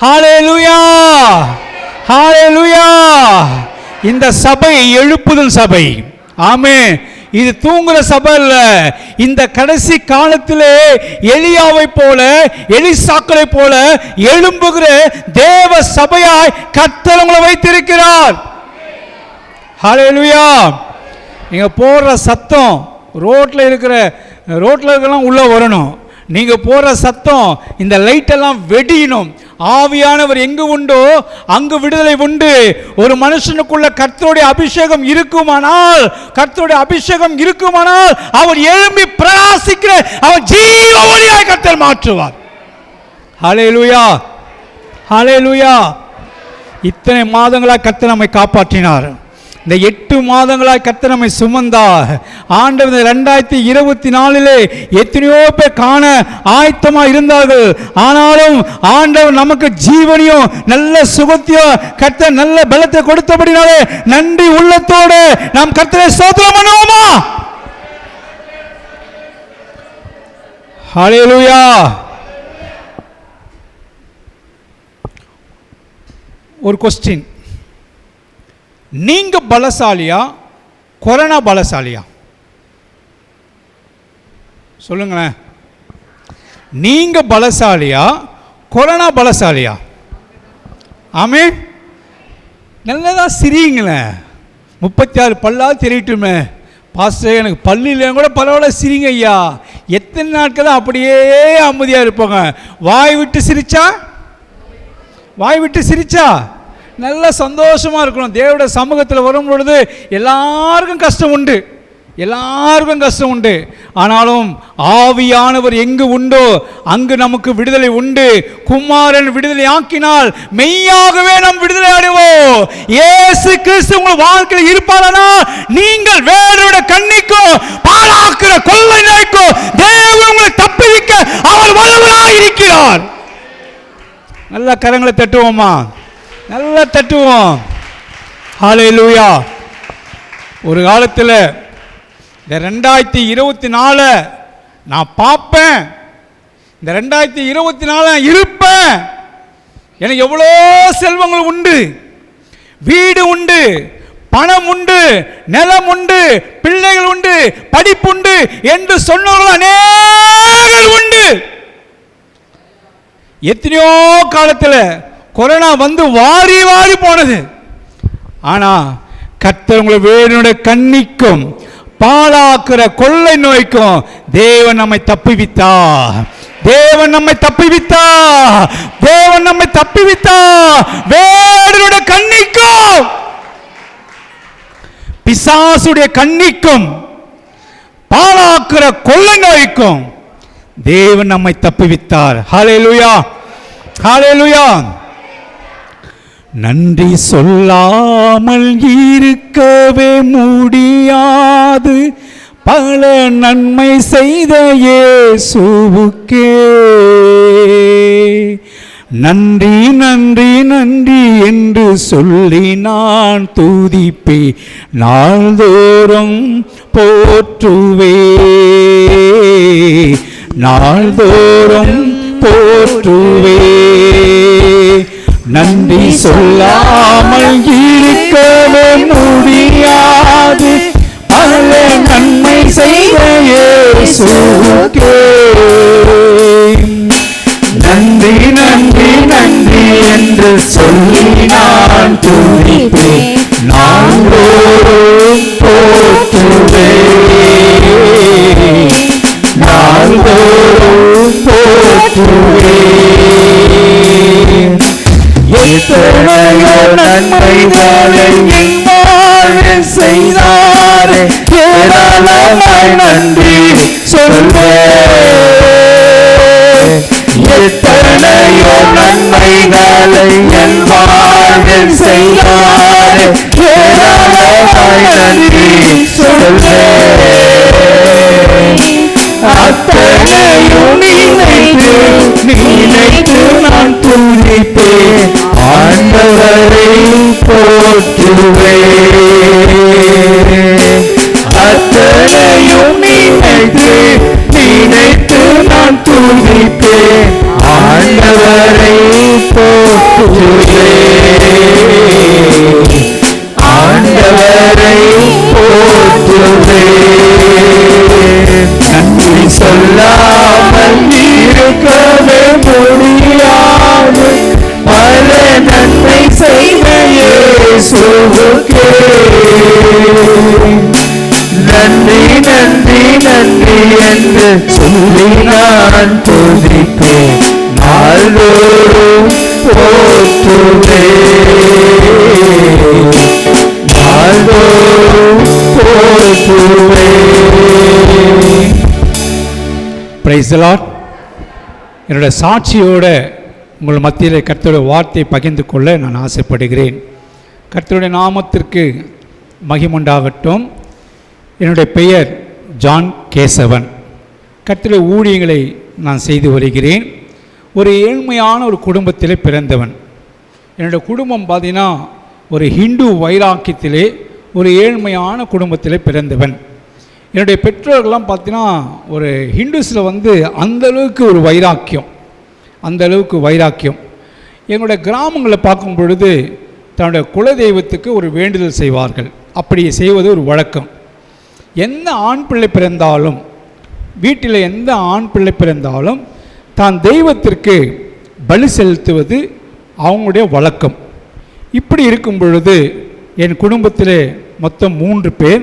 ஹல்லேலூயா, ஹல்லேலூயா. இந்த சபை எழுப்புதல் சபை. ஆமென். இது தூங்குற சபை இல்ல. இந்த கடைசி காலத்திலே எலியாவை போல, எலிசாக்களை போல எழும்புகிற தேவ சபையாய் கர்த்தர் உங்களை வைத்திருக்கிறார். ஹல்லேலூயா. நீங்க போடுற சத்தம் ரோட்ல இருக்கலாம் உள்ள வரணும். நீங்க போடுற சத்தம் இந்த லைட்டெல்லாம் வெடியணும். ஆவியானவர் எங்கு உண்டோ அங்கு விடுதலை உண்டு. ஒரு மனுஷனுக்குள்ள கர்த்தருடைய அபிஷேகம் இருக்குமானால் அவர் எழும்பி பிரகாசிக்கிற அவர் ஜீவ ஒளியாய் கர்த்தர் மாற்றுவார். ஹல்லேலூயா, ஹல்லேலூயா. இத்தனை மாதங்களாய் கர்த்தர் நம்மை காப்பாற்றினார். இந்த 8 மாதங்களாய் கர்த்தர் நம்மை சுமந்தார். ஆண்டவர் 2024 எத்தனையோ பேர் காண ஆயத்தமாக இருந்தார்கள். ஆனாலும் ஆண்டவர் நமக்கு ஜீவனையும் நல்ல சுகத்தையும் கர்த்தர் நல்ல பலத்தை கொடுத்தபடினாலே நன்றி உள்ளத்தோடு நாம் கர்த்தரை ஸ்தோத்திரம் பண்ணுவோமா? ஹல்லேலூயா. ஒரு கொஸ்டின், நீங்க பலசாலியா கொரோனா பலசாலியா? சொல்லுங்களேன். நீங்க பலசாலியா கொரோனா பலசாலியா? ஆமென். நல்லதா சிரிங்களேன். 36 பல்லாவது தெரியட்டுமே. பாஸ்டர் எனக்கு பல்லு இல்லைன்னு கூட பரவாயில்ல சிரிங்க ஐயா. எத்தனை நாட்கள் தான் அப்படியே அமைதியாக இருப்பாங்க? வாய் விட்டு சிரிச்சா நல்ல சந்தோஷமாக இருக்கணும். தேவனுடைய சமூகத்தில் வரும் பொழுது எல்லாருக்கும் கஷ்டம் உண்டு. ஆனாலும் ஆவியானவர் எங்கு உண்டோ அங்கு நமக்கு விடுதலை உண்டு. குமாரன் விடுதலை ஆக்கினால் மெய்யாகவே நாம் விடுதலை அடைவோம். இயேசு கிறிஸ்து உங்கள் வாழ்க்கையில் இருப்பாரனா நீங்கள் வேறோட கண்ணிக்கும் பாழாக்குற கொள்ளை நோய்க்கும் தேவன் உங்களை தப்புவிக்க அவர் வல்லவராய் இருக்கிறார். நல்ல கரங்களை தட்டுவோமா? நல்லா தட்டுவோம். ஹல்லேலூயா. ஒரு காலத்தில் இந்த 2024 நான் பார்ப்பேன், இந்த 2024 இருப்பேன். எனக்கு எவ்வளோ செல்வங்கள் உண்டு, வீடு உண்டு, பணம் உண்டு, நிலம் உண்டு, பிள்ளைகள் உண்டு, படிப்பு உண்டு என்று சொன்னவர்கள் அநேகர் உண்டு. எத்தனையோ காலத்தில் கொரோனா வந்து வாரி போனது. ஆனா கர்த்தர் உங்களை வேறனுடைய கண்ணிக்கும் பாழாக்குற கொள்ளை நோய்க்கும் தேவன் நம்மை தப்புவித்தார். வேறனுடைய கண்ணிக்கும் பிசாசுடைய கண்ணிக்கும் பாழாக்குற கொள்ளை நோய்க்கும் தேவன் நம்மை தப்புவித்தார். ஹல்லேலூயா, ஹல்லேலூயா. நன்றி சொல்லாமல் இருக்கவே முடியாது பல நன்மை செய்த இயேசுவுக்கே நன்றி நன்றி நன்றி என்று சொல்லி நான் துதிப்பே நாள்தோறும் போற்றுவே நாள்தோறும் போற்றுவே. நன்றி சொல்லாமல் இருக்கவே முடியாது பல நன்மை செய்த இயேசுவுக்கே நன்றி நன்றி நன்றி என்று சொல்லி நான் துதிப்பேன் நாள்தோறும் போற்றுவே நாள்தோறும் போற்றுவே. எத்தனையோ நன்மைகளை என் வாழ்வில் செய்தாரே ஏராளமாய் நன்றி சொல்வேன். எத்தனையோ நன்மைகளை என் வாழ்வில் செய்தாரே ஏராளமாய் நன்றி சொல்வேன். அத்தனையும் நினைத்து நான் துதிப்பேன் ஆண்டவரை போற்றுவேன். அத்தனையும் நினைத்து நான் துதிப்பேன் ஆண்டவரை போற்றுவேன். ஆண்டவரை போற்றுவேன். நன்றி சொல்லாமல் இருக்கவே முடியாது, பல நன்மை செய்த இயேசுவுக்கே நன்றி நன்றி நன்றி என்று சொல்லி நான் துதிப்பேன். நாள்தோறும் போற்றுவேன், நாள்தோறும் போற்றுவேன். Praise the Lord. என்னோட சாட்சியோட உங்கள் மத்தியில் கர்த்தருடைய வார்த்தையை பகிர்ந்து கொள்ள நான் ஆசைப்படுகிறேன். கர்த்தருடைய நாமத்திற்கு மகிமுண்டாகட்டும். என்னுடைய பெயர் ஜான் கேசவன். கர்த்தருடைய ஊழியங்களை நான் செய்து வருகிறேன். ஒரு ஏழ்மையான ஒரு குடும்பத்திலே பிறந்தவன். என்னுடைய குடும்பம் பார்த்தீங்கன்னா ஒரு ஹிந்து வைராக்கியத்திலே ஒரு ஏழ்மையான குடும்பத்திலே பிறந்தவன். என்னுடைய பெற்றோர்கள்லாம் பார்த்தீங்கன்னா ஒரு ஹிந்துஸில் அந்தளவுக்கு ஒரு வைராக்கியம், அந்தளவுக்கு வைராக்கியம். எங்களுடைய கிராமங்களில் பார்க்கும் பொழுது தன்னுடைய குலதெய்வத்துக்கு ஒரு வேண்டுதல் செய்வார்கள். அப்படி செய்வது ஒரு வழக்கம். எந்த ஆண் பிள்ளை பிறந்தாலும், வீட்டில் எந்த ஆண் பிள்ளை பிறந்தாலும் தான் தெய்வத்திற்கு பலி செலுத்துவது அவங்களுடைய வழக்கம். இப்படி இருக்கும் பொழுது என் குடும்பத்தில் மொத்தம் 3 பேர்,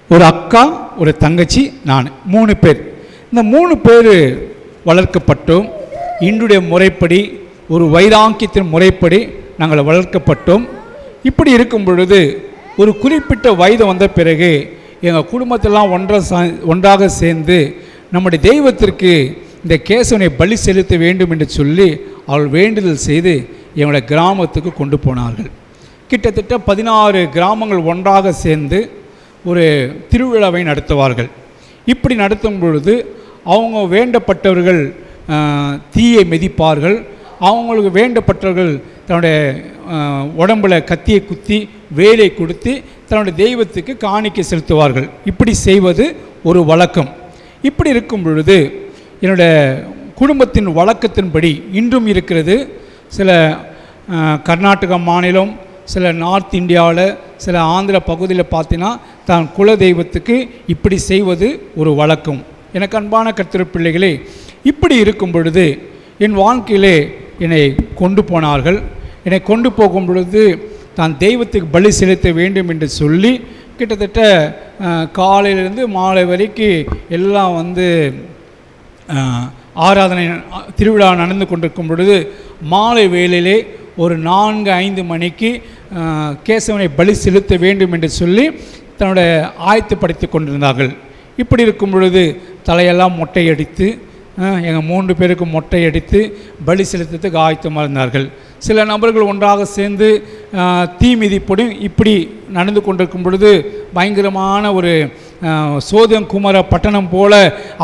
ஒரு அக்கா, ஒரு தங்கச்சி, நான், 3 பேர். இந்த 3 பேர் வளர்க்கப்பட்டோம். இன்றைய முறைப்படி, ஒரு வைராக்கியத்தின் முறைப்படி நாங்கள் வளர்க்கப்பட்டோம். இப்படி இருக்கும் பொழுது ஒரு குறிப்பிட்ட வயது வந்த பிறகு எங்கள் குடும்பத்தெல்லாம் ஒன்றாக சேர்ந்து நம்முடைய தெய்வத்திற்கு இந்த கேசவனை பலி செலுத்த வேண்டும் என்று சொல்லி அவள் வேண்டுதல் செய்து எங்களுடைய கிராமத்துக்கு கொண்டு போனார்கள். கிட்டத்தட்ட 16 கிராமங்கள் ஒன்றாக சேர்ந்து ஒரு திருவிழாவை நடத்துவார்கள். இப்படி நடத்தும் பொழுது அவங்க வேண்டப்பட்டவர்கள் தீயை மிதிப்பார்கள். அவங்களுக்கு வேண்டப்பட்டவர்கள் தன்னுடைய உடம்பில் கத்தியை குத்தி வேலை கொடுத்து தன்னுடைய தெய்வத்துக்கு காணிக்கை செலுத்துவார்கள். இப்படி செய்வது ஒரு வழக்கம். இப்படி இருக்கும் பொழுது என்னுடைய குடும்பத்தின் வழக்கத்தின்படி இன்றும் இருக்கிறது. சில கர்நாடகா மாநிலம், சில நார்த் இந்தியாவில், சில ஆந்திர பகுதியில் பார்த்தீங்கன்னா தான் குல தெய்வத்துக்கு இப்படி செய்வது ஒரு வழக்கம். எனக்கு அன்பான கர்த்தர் பிள்ளைகளே, இப்படி இருக்கும் பொழுது என் வாழ்க்கையிலே என்னை கொண்டு போனார்கள். என்னை கொண்டு போகும் பொழுது தான் தெய்வத்துக்கு பலி செலுத்த வேண்டும் என்று சொல்லி கிட்டத்தட்ட காலையிலேருந்து மாலை வரைக்கும் எல்லாம் ஆராதனை திருவிழா நடந்து கொண்டிருக்கும் பொழுது மாலை வேளையிலே ஒரு 4-5 மணிக்கு கேசவனை பலி செலுத்த வேண்டும் என்று சொல்லி தன்னுடைய ஆயத்தப்படுத்தி கொண்டிருந்தார்கள். இப்படி இருக்கும் பொழுது தலையெல்லாம் மொட்டையடித்து எங்கள் 3 பேருக்கும் மொட்டையடித்து பலி செலுத்துறதுக்கு ஆயத்தமாக இருந்தார்கள். சில நபர்கள் ஒன்றாக சேர்ந்து தீ மிதிப்படும் இப்படி நடந்து கொண்டிருக்கும் பொழுது பயங்கரமான ஒரு சோதம் குமர பட்டணம் போல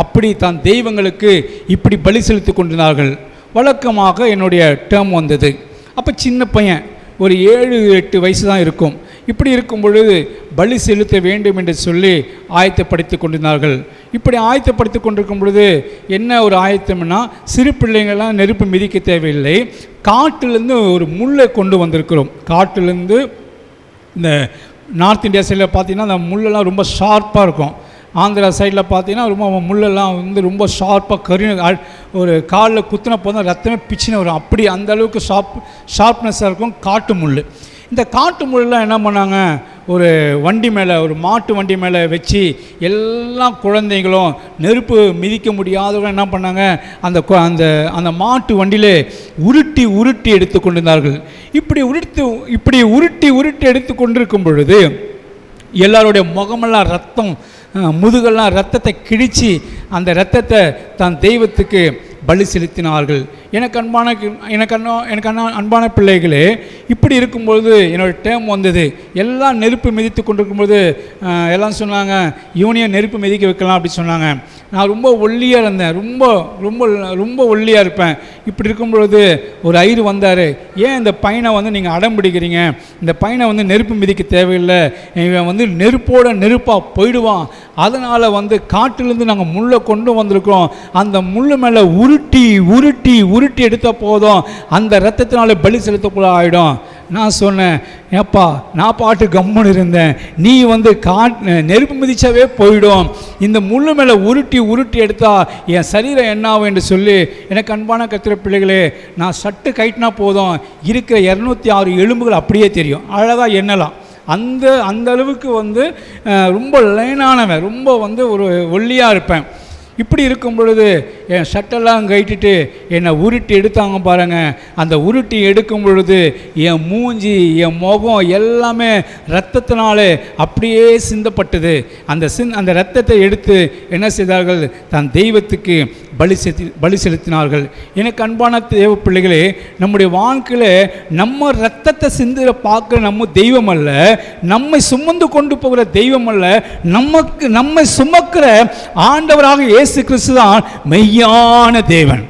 அப்படி தான் தெய்வங்களுக்கு இப்படி பலி செலுத்தி கொண்டிருந்தார்கள். வழக்கமாக என்னுடைய டேர்ம் வந்தது. அப்போ சின்ன பையன், ஒரு 7-8 வயசு தான் இருக்கும். இப்படி இருக்கும் பொழுது பலி செலுத்த வேண்டும் என்று சொல்லி ஆயத்தப்படுத்தி கொண்டிருந்தார்கள். இப்படி ஆயத்தப்படுத்தி கொண்டிருக்கும் பொழுது என்ன ஒரு ஆயத்தம்னா, சிறு பிள்ளைங்கள்லாம் நெருப்பு மிதிக்க தேவையில்லை. காட்டிலேருந்து ஒரு முள்ளை கொண்டு வந்திருக்கிறோம். காட்டிலேருந்து இந்த நார்த் இந்தியா சைடில் பார்த்தீங்கன்னா அந்த முள்ளெல்லாம் ரொம்ப ஷார்ப்பாக இருக்கும். ஆந்திரா சைடில் பார்த்தீங்கன்னா ரொம்ப முள்ளெல்லாம் ரொம்ப ஷார்ப்பாக ஒரு காலில் குத்தின போதும் ரத்தமே பிச்சுன்னு வரும். அப்படி அந்த அளவுக்கு ஷார்ப்னஸாக இருக்கும் காட்டு முள். இந்த காட்டு முள்ளெலாம் என்ன பண்ணாங்க, ஒரு வண்டி மேலே, ஒரு மாட்டு வண்டி மேலே வச்சு எல்லா குழந்தைங்களும் நெருப்பு மிதிக்க முடியாதவங்க என்ன பண்ணாங்க, அந்த அந்த அந்த மாட்டு வண்டியிலே உருட்டி உருட்டி எடுத்து கொண்டிருந்தார்கள். இப்படி உருட்டி எடுத்து கொண்டிருக்கும் பொழுது எல்லாருடைய முகமெல்லாம் ரத்தம், முதுகெல்லாம் ரத்தத்தை கிழித்து அந்த ரத்தத்தை தான் தெய்வத்துக்கு பலி செலுத்தினார்கள். எனக்கு அன்பான பிள்ளைகளே, இப்படி இருக்கும்பொழுது என்னோடய டேம் வந்தது. எல்லாம் நெருப்பு மிதித்து கொண்டிருக்கும்போது எல்லாம் சொன்னாங்க, யூனியன் நெருப்பு மிதிக்க வைக்கலாம் அப்படி சொன்னாங்க. நான் ரொம்ப ஒல்லியாக இருந்தேன், ரொம்ப ரொம்ப ரொம்ப ஒல்லியாக இருப்பேன். இப்படி இருக்கும்பொழுது ஒரு ஐயர் வந்தார். ஏன் இந்த பையனை நீங்கள் அடம் பிடிக்கிறீங்க, இந்த பையனை நெருப்பு மிதிக்க தேவையில்லை, இவன் நெருப்பாக போயிடுவான், அதனால் காட்டிலேருந்து நாங்கள் முள்ளை கொண்டு வந்திருக்கிறோம், அந்த முள்ளு மேலே உருட்டி உருட்டி உருட்டி எடுத்த போதும் அந்த ரத்தத்தினால பலி செலுத்தக்குள்ள ஆகிடும். நான் சொன்னேன், ஏப்பா நான் பாட்டு கம்முன்னு இருந்தேன், நீ வந்து நெருப்பு மிதிச்சாவே போயிடும், இந்த முள்ளு மேலே உருட்டி உருட்டி எடுத்தா என் சரீரம் என்ன ஆகும் என்று சொல்லி, எனக்கு அன்பான கர்த்தருடைய பிள்ளைகளே, நான் சட்டு கைட்டினா போதும் இருக்கிற 206 எலும்புகள் அப்படியே தெரியும், அழகாக எண்ணலாம். அந்த அளவுக்கு வந்து ரொம்ப லைனானவன், ரொம்ப வந்து ஒரு ஒல்லியாக இருப்பேன். இப்படி இருக்கும் பொழுது என் சட்டெல்லாம் கைட்டிட்டு என்னை உருட்டி எடுத்தாங்க பாருங்கள். அந்த உருட்டி எடுக்கும் பொழுது என் மூஞ்சி என் முகம் எல்லாமே இரத்தத்தினாலே அப்படியே சிந்தப்பட்டது. அந்த இரத்தத்தை எடுத்து என்ன செய்தார்கள், தன் தெய்வத்துக்கு பலி செலுத்தினார்கள். எனக்கு அன்பான தேவ பிள்ளைகளே, நம்முடைய வாழ்க்கையில் நம்ம இரத்தத்தை சிந்துற பார்க்குற நம்ம தெய்வம் அல்ல, நம்மை சுமந்து கொண்டு போகிற தெய்வம் அல்ல, நம்மை சுமக்கிற ஆண்டவராக இயேசு கிறிஸ்து தான் மெய்யான தேவன்.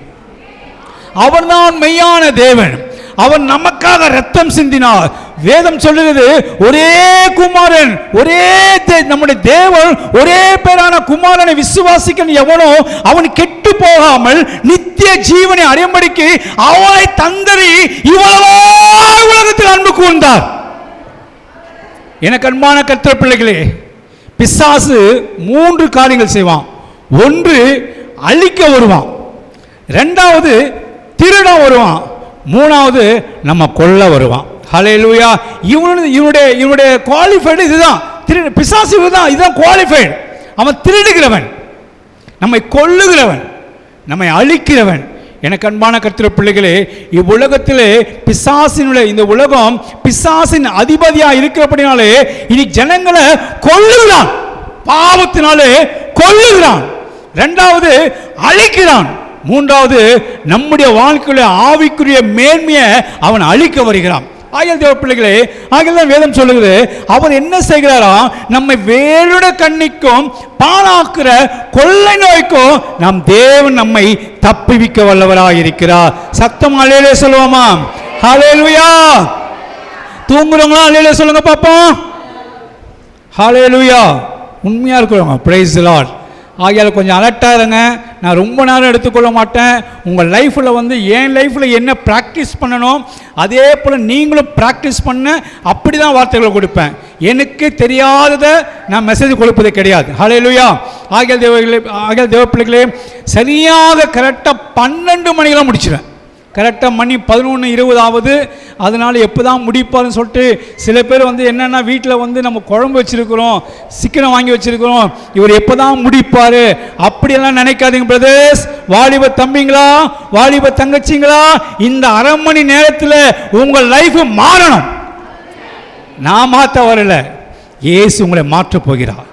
அவர்தான் மெய்யான தேவன். அவர் நமக்காக ரத்தம் சிந்தினார். வேதம் சொல்லுகிறது, ஒரே குமாரன், நம்முடைய தேவன் ஒரே பேரான குமாரனை விசுவாசிக்க எவனோ அவன் கெட்டு போகாமல் நித்திய ஜீவனை அடையும்படிக்கு அவனை தந்தறி இவ்வளவோ உலகத்தில் அன்பு கூர்ந்தார். எனக்கு அன்பான கர்த்தர் பிள்ளைகளே, பிசாசு 3 காரியங்கள் செய்வான். ஒன்று, அழிக்க வருவான். 2வது, திருட வருவான். 3வது, நம்ம கொல்ல வருவான். ஹல்லேலூயா. இவனுடைய குவாலிஃபைடு இதுதான். பிசாசு இதுதான் குவாலிஃபைடு. அவன் திருடுகிறவன், நம்மை கொல்லுகிறவன், நம்மை அழிக்கிறவன். எனக்கு அன்பான கர்த்தருடைய பிள்ளைகளே, இவ்வுலகத்திலே இந்த உலகம் பிசாசின் அதிபதியாக இருக்கிறபடினாலே இனி ஜனங்களை கொல்லுகிறான், பாவத்தினாலே கொல்லுகிறான். 2வது, அழிக்கிறான். 3வது, நம்முடைய வாழ்க்கையில ஆவிக்குரிய மேன்மையை அவன் அழிக்க வருகிறான். ஆகிய தேவ பிள்ளைகளே, ஆகியதான் வேதம் சொல்லுகிறது, அவர் என்ன செய்கிறாரா, நம்மை வேலுட கண்ணிக்கும் பாழாக்குற கொள்ளை நோய்க்கும் நம் தேவன் நம்மை தப்புவிக்க வல்லவராக இருக்கிறார். சத்தம் அல்லேலூயா சொல்லுவோமா? ஹல்லேலூயா. தூங்குறவங்களா அல்லேலூயா சொல்லுங்க பாப்போம். ஹல்லேலூயா. உண்மையா இருக்கிறவங்க பிரைஸ் தி லார்ட். ஆகியால் கொஞ்சம் அலர்ட்டாக இருங்க. நான் ரொம்ப நேரம் எடுத்துக்கொள்ள மாட்டேன். உங்கள் லைஃப்பில் வந்து என் லைஃப்பில் என்ன ப்ராக்டிஸ் பண்ணணும் அதே போல் நீங்களும் ப்ராக்டிஸ் பண்ண அப்படி தான் வார்த்தைகளை கொடுப்பேன். எனக்கு தெரியாததை நான் மெசேஜ் கொடுப்பது கிடையாது. ஹல்லேலூயா. ஆகிய தேவ பிள்ளைகளே, சரியாக கரெக்டாக 12 மணிக்கெல்லாம் முடிச்சிடுவேன். கரெக்டாக மணி 11:20 ஆகுது. அதனால் எப்போ தான் முடிப்பாருன்னு சொல்லிட்டு சில பேர் வந்து என்னென்னா வீட்டில் வந்து நம்ம குழம்பு வச்சுருக்கிறோம், சிக்கனை வாங்கி வச்சுருக்கிறோம், இவர் எப்போ தான் முடிப்பார் அப்படியெல்லாம் நினைக்காதீங்க பிரதர்ஸ். வாலிப தம்பிங்களா, வாலிப தங்கச்சிங்களா, இந்த அரை மணி நேரத்தில் உங்கள் லைஃப் மாறணும். நான் மாற்ற வரல, இயேசு உங்களை மாற்றப் போகிறார்.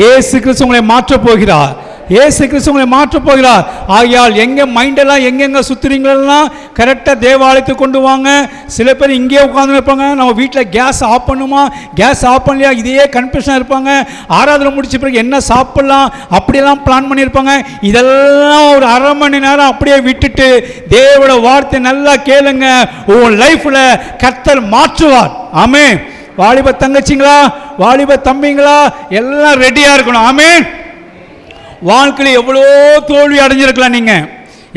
இயேசு கிறிஸ்து உங்களை மாற்றப் போகிறார். இயேசு கிறிஸ்து உங்களை மாற்றப் போகிறார். ஆகையால் எங்கே மைண்டெல்லாம் எங்கெங்கே சுற்றுறீங்களெல்லாம் கரெக்டாக தேவாலயத்துக்கு கொண்டு வாங்க. சில பேர் இங்கேயே உட்காந்து இருப்பாங்க, நம்ம வீட்டில் கேஸ் ஆஃப் பண்ணுமா, கேஸ் ஆஃப் பண்ணலையா, இதையே கன்ஃபியூஷனாக இருப்பாங்க. ஆராதனை முடிச்ச பிறகு என்ன சாப்பிட்லாம் அப்படியெல்லாம் பிளான் பண்ணியிருப்பாங்க. இதெல்லாம் ஒரு அரை மணி நேரம் அப்படியே விட்டுட்டு தேவோட வார்த்தை நல்லா கேளுங்க. உன் லைஃப்பில் கர்த்தர் மாற்றுவார். ஆமென். வாலிப தங்கச்சிங்களா, வாலிப தம்பிங்களா, எல்லாம் ரெடியாக இருக்கணும். ஆமென். வாழ்க்கையில் எவ்வளோ தோல்வி அடைஞ்சிருக்கலாம், நீங்கள்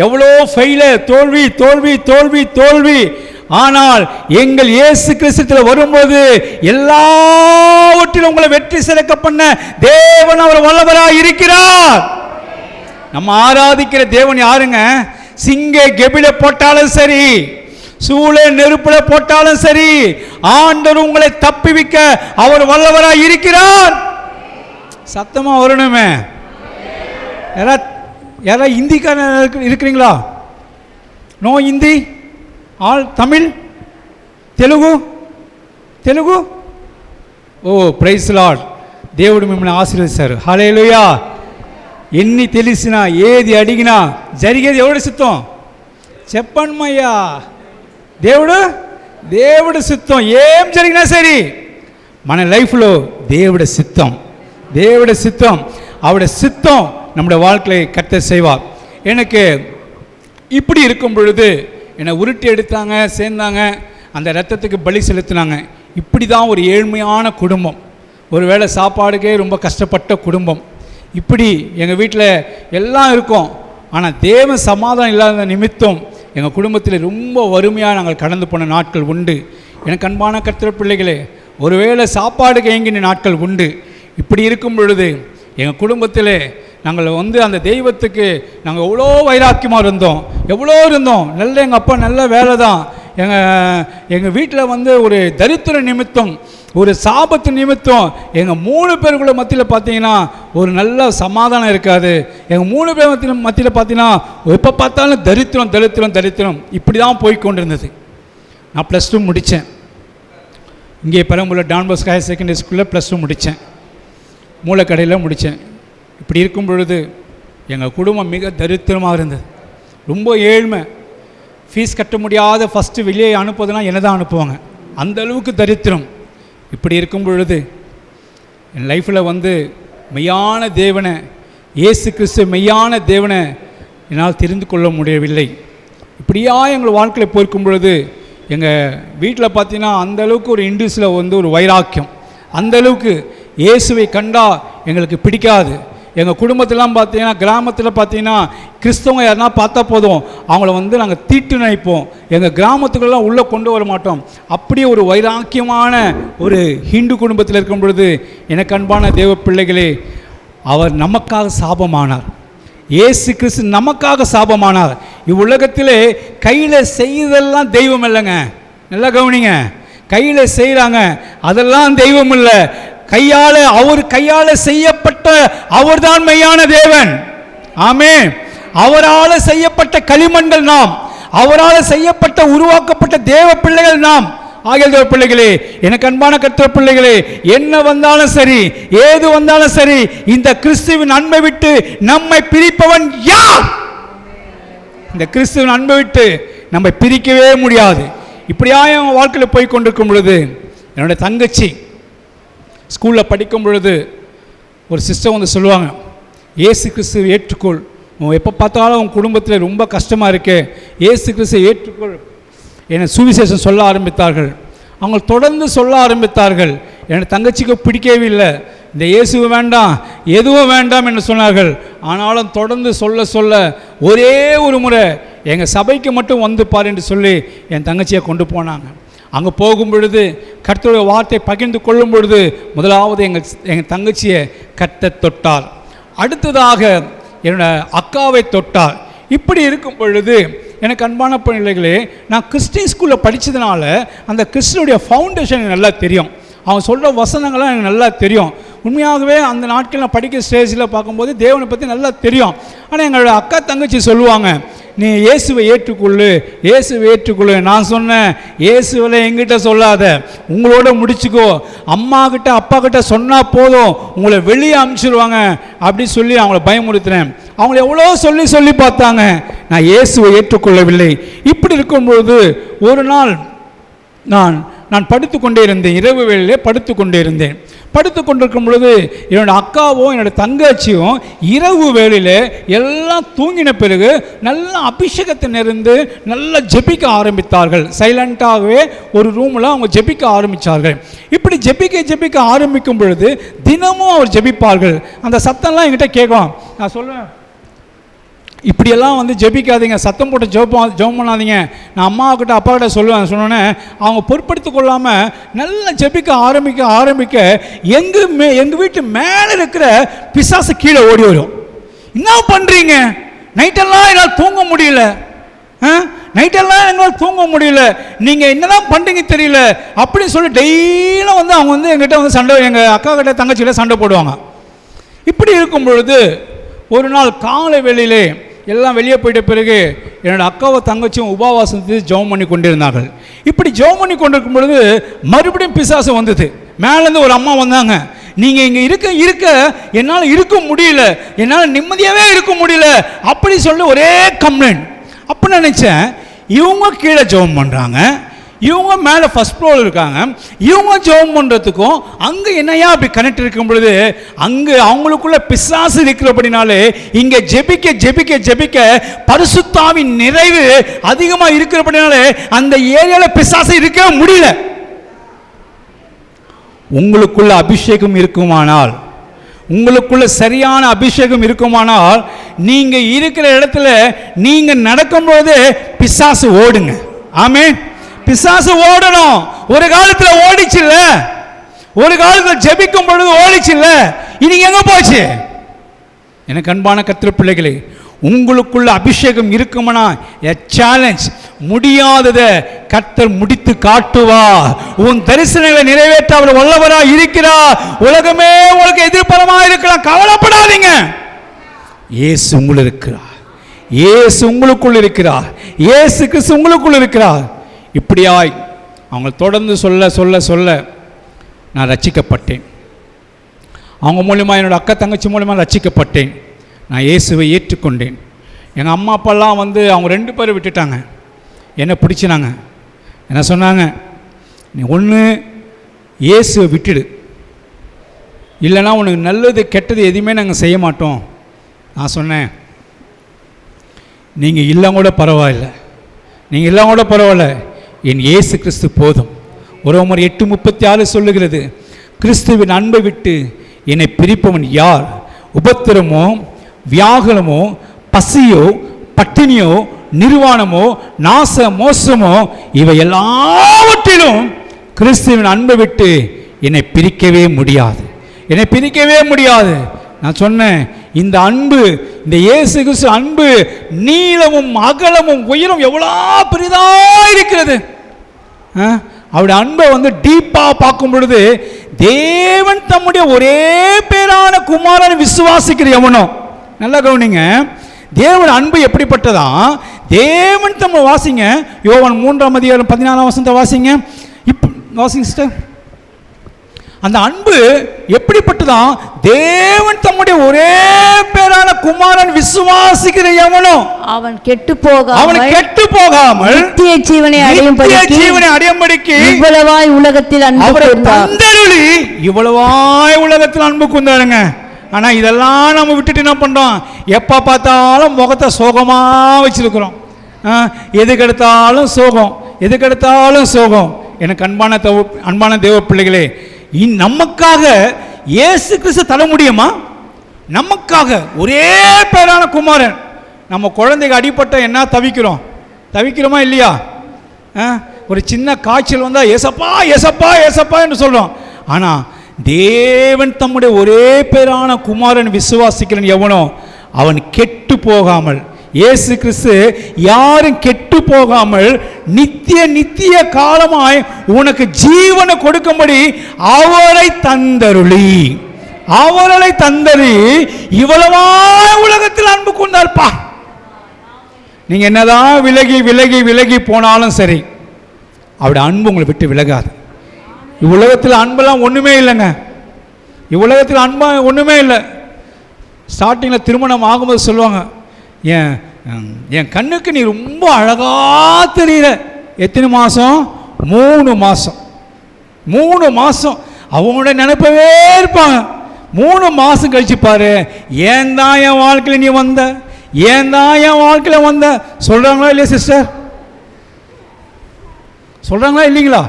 எவ்வளோ ஃபெயிலியர், தோல்வி தோல்வி தோல்வி தோல்வி. ஆனால் எங்கள் இயேசு கிறிஸ்துவில் வரும்போது எல்லாவற்றிலும் உங்களை வெற்றி சிறக்க பண்ண தேவன் அவர் வல்லவராக இருக்கிறார். நம்ம ஆராதிக்கிற தேவன் யாருங்க? சிங்க கெபில போட்டாலும் சரி, சூழ நெருப்புல போட்டாலும் சரி, ஆண்டவர் உங்களை தப்பிவிக்க அவர் வல்லவராக இருக்கிறார். சத்தமா வரணுமே. யாரா இந்திக்கார இருக்கிறீங்களா? No Hindi, all Tamil, Telugu. Oh praise Lord. దేవుడు మిమ్మల్ని ఆశీర్వదిస్తారు. హల్లెలూయా. ఎన్ని తెలిసినా ఏది అడిగినా జరిగేది ఎవడి చిత్తం చెప్పండిమయ్యా. దేవుడు చిత్తం. ఏం జరిగినా సరే మన లైఫ్లో దేవుడి చిత్తం, அவருடைய சித்தம் நம்முடைய வாழ்க்கையை கர்த்தர் செய்வார். எனக்கு இப்படி இருக்கும் பொழுது என்னை உருட்டி எடுத்தாங்க, சேர்ந்தாங்க, அந்த ரத்தத்துக்கு பலி செலுத்தினாங்க. இப்படி தான் ஒரு ஏழ்மையான குடும்பம், ஒருவேளை சாப்பாடுக்கே ரொம்ப கஷ்டப்பட்ட குடும்பம். இப்படி எங்கள் வீட்டில் எல்லாம் இருக்கும். ஆனால் தேவ சமாதானம் இல்லாத நிமித்தம் எங்கள் குடும்பத்தில் ரொம்ப வறுமையாக நாங்கள் கடந்து போன நாட்கள் உண்டு. எனக்கு அன்பான கர்த்தர் பிள்ளைகளே, ஒருவேளை சாப்பாடுக்கு ஏங்கின நாட்கள் உண்டு. இப்படி இருக்கும் பொழுது எங்கள் குடும்பத்தில் நாங்கள் அந்த தெய்வத்துக்கு நாங்கள் எவ்வளோ வைராக்கியமாக இருந்தோம், நல்ல எங்கள் அப்பா நல்ல வேலை தான். எங்கள் வீட்டில் ஒரு தரித்திர நிமித்தம், ஒரு சாபத்து நிமித்தம் எங்கள் 3 பேருக்குள்ள மத்தியில் பார்த்தீங்கன்னா ஒரு நல்ல சமாதானம் இருக்காது. எங்கள் 3 பேர் மத்தியில் பார்த்தீங்கன்னா எப்போ பார்த்தாலும் தரித்திரம் இப்படி தான் போய்கொண்டிருந்தது. நான் +2 முடித்தேன். இங்கே Perambalur Don Bosco higher secondary ஸ்கூலில் +2 முடித்தேன். மூலக்கடையில் முடித்தேன். இப்படி இருக்கும் பொழுது எங்கள் குடும்பம் மிக தரித்திரமாக இருந்தது, ரொம்ப ஏழ்மை. ஃபீஸ் கட்ட முடியாத ஃபஸ்ட்டு வெளியே அனுப்புவதுனா என்ன தான் அனுப்புவாங்க, அந்த அளவுக்கு தரித்திரம். இப்படி இருக்கும் பொழுது என் லைஃப்பில் மெய்யான தேவனை, இயேசு கிறிஸ்து மெய்யான தேவனை என்னால் தெரிந்து கொள்ள முடியவில்லை. இப்படியா எங்கள் வாழ்க்கையில் போயிருக்கும் பொழுது எங்கள் வீட்டில் பார்த்தீங்கன்னா அந்தளவுக்கு ஒரு இண்டஸ்ட்ரியில் ஒரு வைராக்கியம், அந்தளவுக்கு இயேசுவை கண்டா எங்களுக்கு பிடிக்காது. எங்கள் குடும்பத்திலாம் பார்த்தீங்கன்னா, கிராமத்தில் பார்த்தீங்கன்னா கிறிஸ்தவங்க யாருன்னா பார்த்தா போதும் அவங்கள நாங்கள் தீட்டு நினைப்போம். எங்கள் கிராமத்துக்கெல்லாம் உள்ளே கொண்டு வர மாட்டோம். அப்படியே ஒரு வைராக்கியமான ஒரு ஹிந்து குடும்பத்தில் இருக்கும் பொழுது எனக்கு அன்பான தேவ பிள்ளைகளே, அவர் நமக்காக சாபமானார். இயேசு கிறிஸ்து நமக்காக சாபமானார். இவ்வுலகத்திலே கையில் செய்தெல்லாம் தெய்வம் இல்லைங்க, நல்லா கவனிங்க. கையில் செய்கிறாங்க அதெல்லாம் தெய்வம் இல்லை. அவர் கையால் செய்யப்பட்ட அவர்தான் மெய்யான தேவன். ஆமென். அவரால் செய்யப்பட்ட களிமண்கள் நாம், அவரால் செய்யப்பட்ட உருவாக்கப்பட்ட தேவ பிள்ளைகள் நாம். ஆகிய தேவ பிள்ளைகளே, எனக்கு அன்பான கர்த்தர் பிள்ளைகளே, என்ன வந்தாலும் சரி, ஏது வந்தாலும் சரி, இந்த கிறிஸ்துவின் அன்பை விட்டு நம்மை பிரிப்பவன் யார்? இந்த கிறிஸ்துவின் அன்பை விட்டு நம்மை பிரிக்கவே முடியாது. இப்படியாக என் வாழ்க்கையில் போய் கொண்டிருக்கும் பொழுது என்னுடைய தங்கச்சி ஸ்கூலில் படிக்கும் பொழுது ஒரு சிஸ்டர் சொல்லுவாங்க, இயேசு கிறிஸ்துவை ஏற்றுக்கொள், எப்போ பார்த்தாலும் உன் குடும்பத்தில் ரொம்ப கஷ்டமாக இருக்கு, இயேசு கிறிஸ்துவை ஏற்றுக்கொள் என சுவிசேஷம் சொல்ல ஆரம்பித்தார்கள். அவங்க தொடர்ந்து சொல்ல ஆரம்பித்தார்கள். என்னோடய தங்கச்சிக்கு பிடிக்கவே இல்லை, இந்த இயேசுவை வேண்டாம், எதுவும் வேண்டாம் என்று சொன்னார்கள். ஆனாலும் தொடர்ந்து சொல்ல ஒரே ஒரு முறை எங்கள் சபைக்கு மட்டும் பாரு என்று சொல்லி என் தங்கச்சியை கொண்டு போனாங்க. அங்கே போகும் பொழுது கர்த்தருடைய வார்த்தை பகிர்ந்து கொள்ளும் பொழுது முதலாவது எங்கள் தங்கச்சியை கர்த்தர் தொட்டார். அடுத்ததாக என்னோட அக்காவை தொட்டார். இப்படி இருக்கும் பொழுது எனக்கு அன்பான பிள்ளைகளே, நான் கிறிஸ்டின் ஸ்கூலில் படித்ததுனால அந்த கிறிஸ்டினுடைய ஃபவுண்டேஷன் எனக்கு நல்லா தெரியும். அவங்க சொல்கிற வசனங்கள்லாம் எனக்கு நல்லா தெரியும். உண்மையாகவே அந்த நாட்கள் நான் படிக்கிற ஸ்டேஜில் பார்க்கும்போது தேவனை பற்றி நல்லா தெரியும். ஆனால் எங்களோட அக்கா தங்கச்சி சொல்லுவாங்க, நீ இயேசுவை ஏற்றுக்கொள்ளு. நான் சொன்னேன், இயேசுவில் எங்கிட்ட சொல்லாத, உங்களோட முடிச்சுக்கோ, அம்மா கிட்ட அப்பா கிட்ட சொன்னால் போதும், உங்களை வெளியே அனுப்பிச்சிடுவாங்க அப்படின்னு சொல்லி அவங்கள பயமுறுத்தினேன். அவங்கள எவ்வளோ சொல்லி பார்த்தாங்க, நான் இயேசுவை ஏற்றுக்கொள்ளவில்லை. இப்படி இருக்கும்பொழுது ஒரு நாள் நான் படுத்து கொண்டே இருந்தேன், இரவு வேளையிலே படுத்து கொண்டே இருந்தேன். படுத்து கொண்டிருக்கும் பொழுது என்னோட அக்காவும் என்னோட தங்கச்சியும் இரவு வேளையில் எல்லாம் தூங்கின பிறகு நல்ல அபிஷேகத்தை நிறைந்து நல்லா ஜெபிக்க ஆரம்பித்தார்கள். சைலண்டாகவே ஒரு ரூமில் அவங்க ஜெபிக்க ஆரம்பித்தார்கள். இப்படி ஜெபிக்க ஆரம்பிக்கும் பொழுது தினமும் அவர் ஜெபிப்பார்கள். அந்த சத்தம்லாம் என்கிட்ட கேட்கும். நான் சொல்லுவேன், இப்படியெல்லாம் ஜெபிக்காதீங்க, சத்தம் போட்டு ஜெபம் பண்ணாதீங்க. நான் அம்மாக்கிட்ட அப்பாக்கிட்ட சொன்னோன்னே அவங்க பொருட்படுத்தி கொள்ளாமல் நல்லா ஜெபிக்க ஆரம்பிக்க எங்கள் வீட்டு மேலே இருக்கிற பிசாசு கீழே ஓடி வரும். என்ன பண்ணுறீங்க? நைட்டெல்லாம் என்னால் தூங்க முடியல, நீங்கள் என்னதான் பண்ணுறீங்க தெரியல அப்படின்னு சொல்லி டெய்லியும் அவங்க எங்கிட்ட சண்டை, எங்கள் அக்கா கிட்ட தங்கச்சியில் சண்டை போடுவாங்க. இப்படி இருக்கும் பொழுது ஒரு நாள் காலை வேளையிலே எல்லாம் வெளியே போயிட்ட பிறகு என்னோட அக்காவை தங்கச்சியும் உபவாசத்து ஜெபம் பண்ணி கொண்டிருந்தார்கள். இப்படி ஜெபம் பண்ணி கொண்டிருக்கும் பொழுது மறுபடியும் பிசாசு வந்தது. மேலேருந்து ஒரு அம்மா வந்தாங்க, நீங்கள் இங்கே இருக்க என்னால் இருக்க முடியல, என்னால் நிம்மதியாகவே இருக்க முடியல அப்படி சொல்லி ஒரே கம்ப்ளைண்ட். அப்போ நினச்சேன், இவங்க கீழே ஜெபம் பண்ணுறாங்க, இவங்க மேலே ஃபர்ஸ்ட் ஃப்ளோரில் இருக்காங்க, இவங்க ஜெபம் பண்ணுறதுக்கும் அங்கே என்னையா அப்படி கனெக்ட் இருக்கும் பொழுது அங்கே அவங்களுக்குள்ள பிசாசு இருக்கிறபடினாலே இங்கே ஜெபிக்க பரிசுத்தாவின் நிறைவு அதிகமாக இருக்கிறபடினாலே அந்த ஏரியாவில் பிசாசு இருக்க முடியல. உங்களுக்குள்ள அபிஷேகம் இருக்குமானால், உங்களுக்குள்ள சரியான அபிஷேகம் இருக்குமானால் நீங்க இருக்கிற இடத்துல நீங்க நடக்கும்போது பிசாசு ஓடுங்க. ஆமென். பிசாசு ஓடணும். ஒரு காலத்துல ஓடிச்சு இல்ல, ஒரு காலத்துல ஜெபிக்கும் பொழுது ஓடிச்சு இல்ல, இன்னைக்கு எங்க போச்சு? எனக்கு அன்பான கர்த்தர் பிள்ளைகளே, உங்களுக்குள்ள அபிஷேகம் இருக்குமானா எ சேலஞ்ச், முடியாததை கர்த்தர் முடித்து காட்டுவார். உன் தரிசனங்களை நிறைவேற்ற அவர் வல்லவரா இருக்கிறார். உலகமே உங்களுக்கு எதிர்ப்புறமா இருக்கலாம், கவலைப்படாதீங்க. இயேசு உங்களுக்குள் இருக்கிறார், இயேசு உங்களுக்குள் இருக்கிறார், இயேசு கிறிஸ்து உங்களுக்குள் இருக்கிறார். இப்படியாய் அவங்க தொடர்ந்து சொல்ல சொல்ல சொல்ல நான் ரட்சிக்கப்பட்டேன். அவங்க மூலிமா, என்னோட அக்கா தங்கச்சி மூலிமா ரட்சிக்கப்பட்டேன். நான் இயேசுவை ஏற்றுக்கொண்டேன். எங்கள் அம்மா அப்பாலாம் வந்து அவங்க 2 பேரை விட்டுட்டாங்க, என்னை பிடிச்சினாங்க. என்ன சொன்னாங்க, நீ ஒன்று இயேசுவை விட்டுடு, இல்லைன்னா உனக்கு நல்லது கெட்டது எதுவுமே நாங்கள் செய்ய மாட்டோம். நான் சொன்னேன், நீங்கள் இல்லை கூட பரவாயில்லை, நீங்கள் இல்லை கூட பரவாயில்ல, என் இயேசு கிறிஸ்து போதும். ரோமர் 8:36 சொல்லுகிறது, கிறிஸ்துவின் அன்பை விட்டு என்னை பிரிப்பவன் யார்? உபத்திரமோ, வியாகுலமோ, பசியோ, பட்டினியோ, நிர்வாணமோ, நாச மோசமோ, இவை எல்லாவற்றிலும் கிறிஸ்துவின் அன்பை விட்டு என்னை பிரிக்கவே முடியாது, என்னை பிரிக்கவே முடியாது. நான் சொன்னேன், இந்த அன்பு, இந்த இயேசு கிறிஸ்து அன்பு நீளமும் அகலமும் உயரம் எவ்வளோ பெரிதாக இருக்கிறது. அவருடைய அன்பை வந்து டீப்பாக பார்க்கும் பொழுது, தேவன் தம்முடைய ஒரே பேரான குமாரனை விசுவாசிக்கிற எவனோ, நல்லா கவனிங்க, தேவன் அன்பு எப்படிப்பட்டதா? தேவன் தம்மை வாசிங்க, யோவான் 3:14 வாசிங்க. இப்போ வாசிங்க சிஸ்டர். அந்த அன்பு எப்படிப்பட்டதா? தேவன் தம்முடைய ஒரே பேரான குமாரன் விசுவாசிக்கிற எவனோ அவன் கெட்டு போகாமல் நித்திய ஜீவனை அடையும்படிக்கு இவ்வளவாய் உலகத்தில் அன்பு கூர்ந்தார். இவ்வளவாய் உலகத்தில் அன்பு கூர்ந்தாருங்க. ஆனா இதெல்லாம் நம்ம விட்டுட்டு என்ன பண்றோம்? எப்ப பார்த்தாலும் முகத்தை சோகமா வச்சிருக்கிறோம். எதுக்கெடுத்தாலும் சோகம், எதுக்கெடுத்தாலும் சோகம். எனக்கு அன்பான தேவ பிள்ளைகளே, நமக்காக இயேசு கிறிஸ்து தர முடியுமா? நமக்காக ஒரே பேரான குமாரன். நம்ம குழந்தைக்கு அடிப்பட்ட என்ன தவிக்கிறோம், தவிக்கிறோமா இல்லையா? ஒரு சின்ன காய்ச்சல் வந்தால் ஏசப்பா ஏசப்பா ஏசப்பா என்று சொல்கிறோம். ஆனால் தேவன் தம்முடைய ஒரே பேரான குமாரன் விசுவாசிக்கிறன் எவனோ அவன் கெட்டு போகாமல், இயேசு கிறிஸ்து யாரும் கெட்டு போகாமல் நித்திய நித்திய காலமாய் உனக்கு ஜீவனை கொடுக்கும்படி அவரை தந்தருளி இவ்வளவாய் உலகத்தில் அன்பு கொண்டார்ப்பா. நீங்க என்னதான் விலகி விலகி விலகி போனாலும் சரி, அவருடைய அன்பு உங்களை விட்டு விலகாது. இவ்வுலகத்தில் அன்பெல்லாம் ஒண்ணுமே இல்லைங்க, இவ்வுலகத்தில் அன்பா ஒண்ணுமே இல்லை. ஸ்டார்டிங்கில் திருமணம் ஆகும்போது சொல்லுவாங்க, என் கண்ணுக்கு நீ ரொம்ப அழகா தெரியல. எத்தனை மாதம்? 3 மாதம். 3 மாதம் அவங்களோட நினைப்பவே இருப்பாங்க. 3 மாதம் கழிச்சு பாரு, ஏன் தான் என் வாழ்க்கையில் நீ வந்த, ஏன் தான் என் வாழ்க்கையில் வந்த சொல்கிறாங்களா இல்லையா சிஸ்டர்? சொல்கிறாங்களா இல்லைங்களா?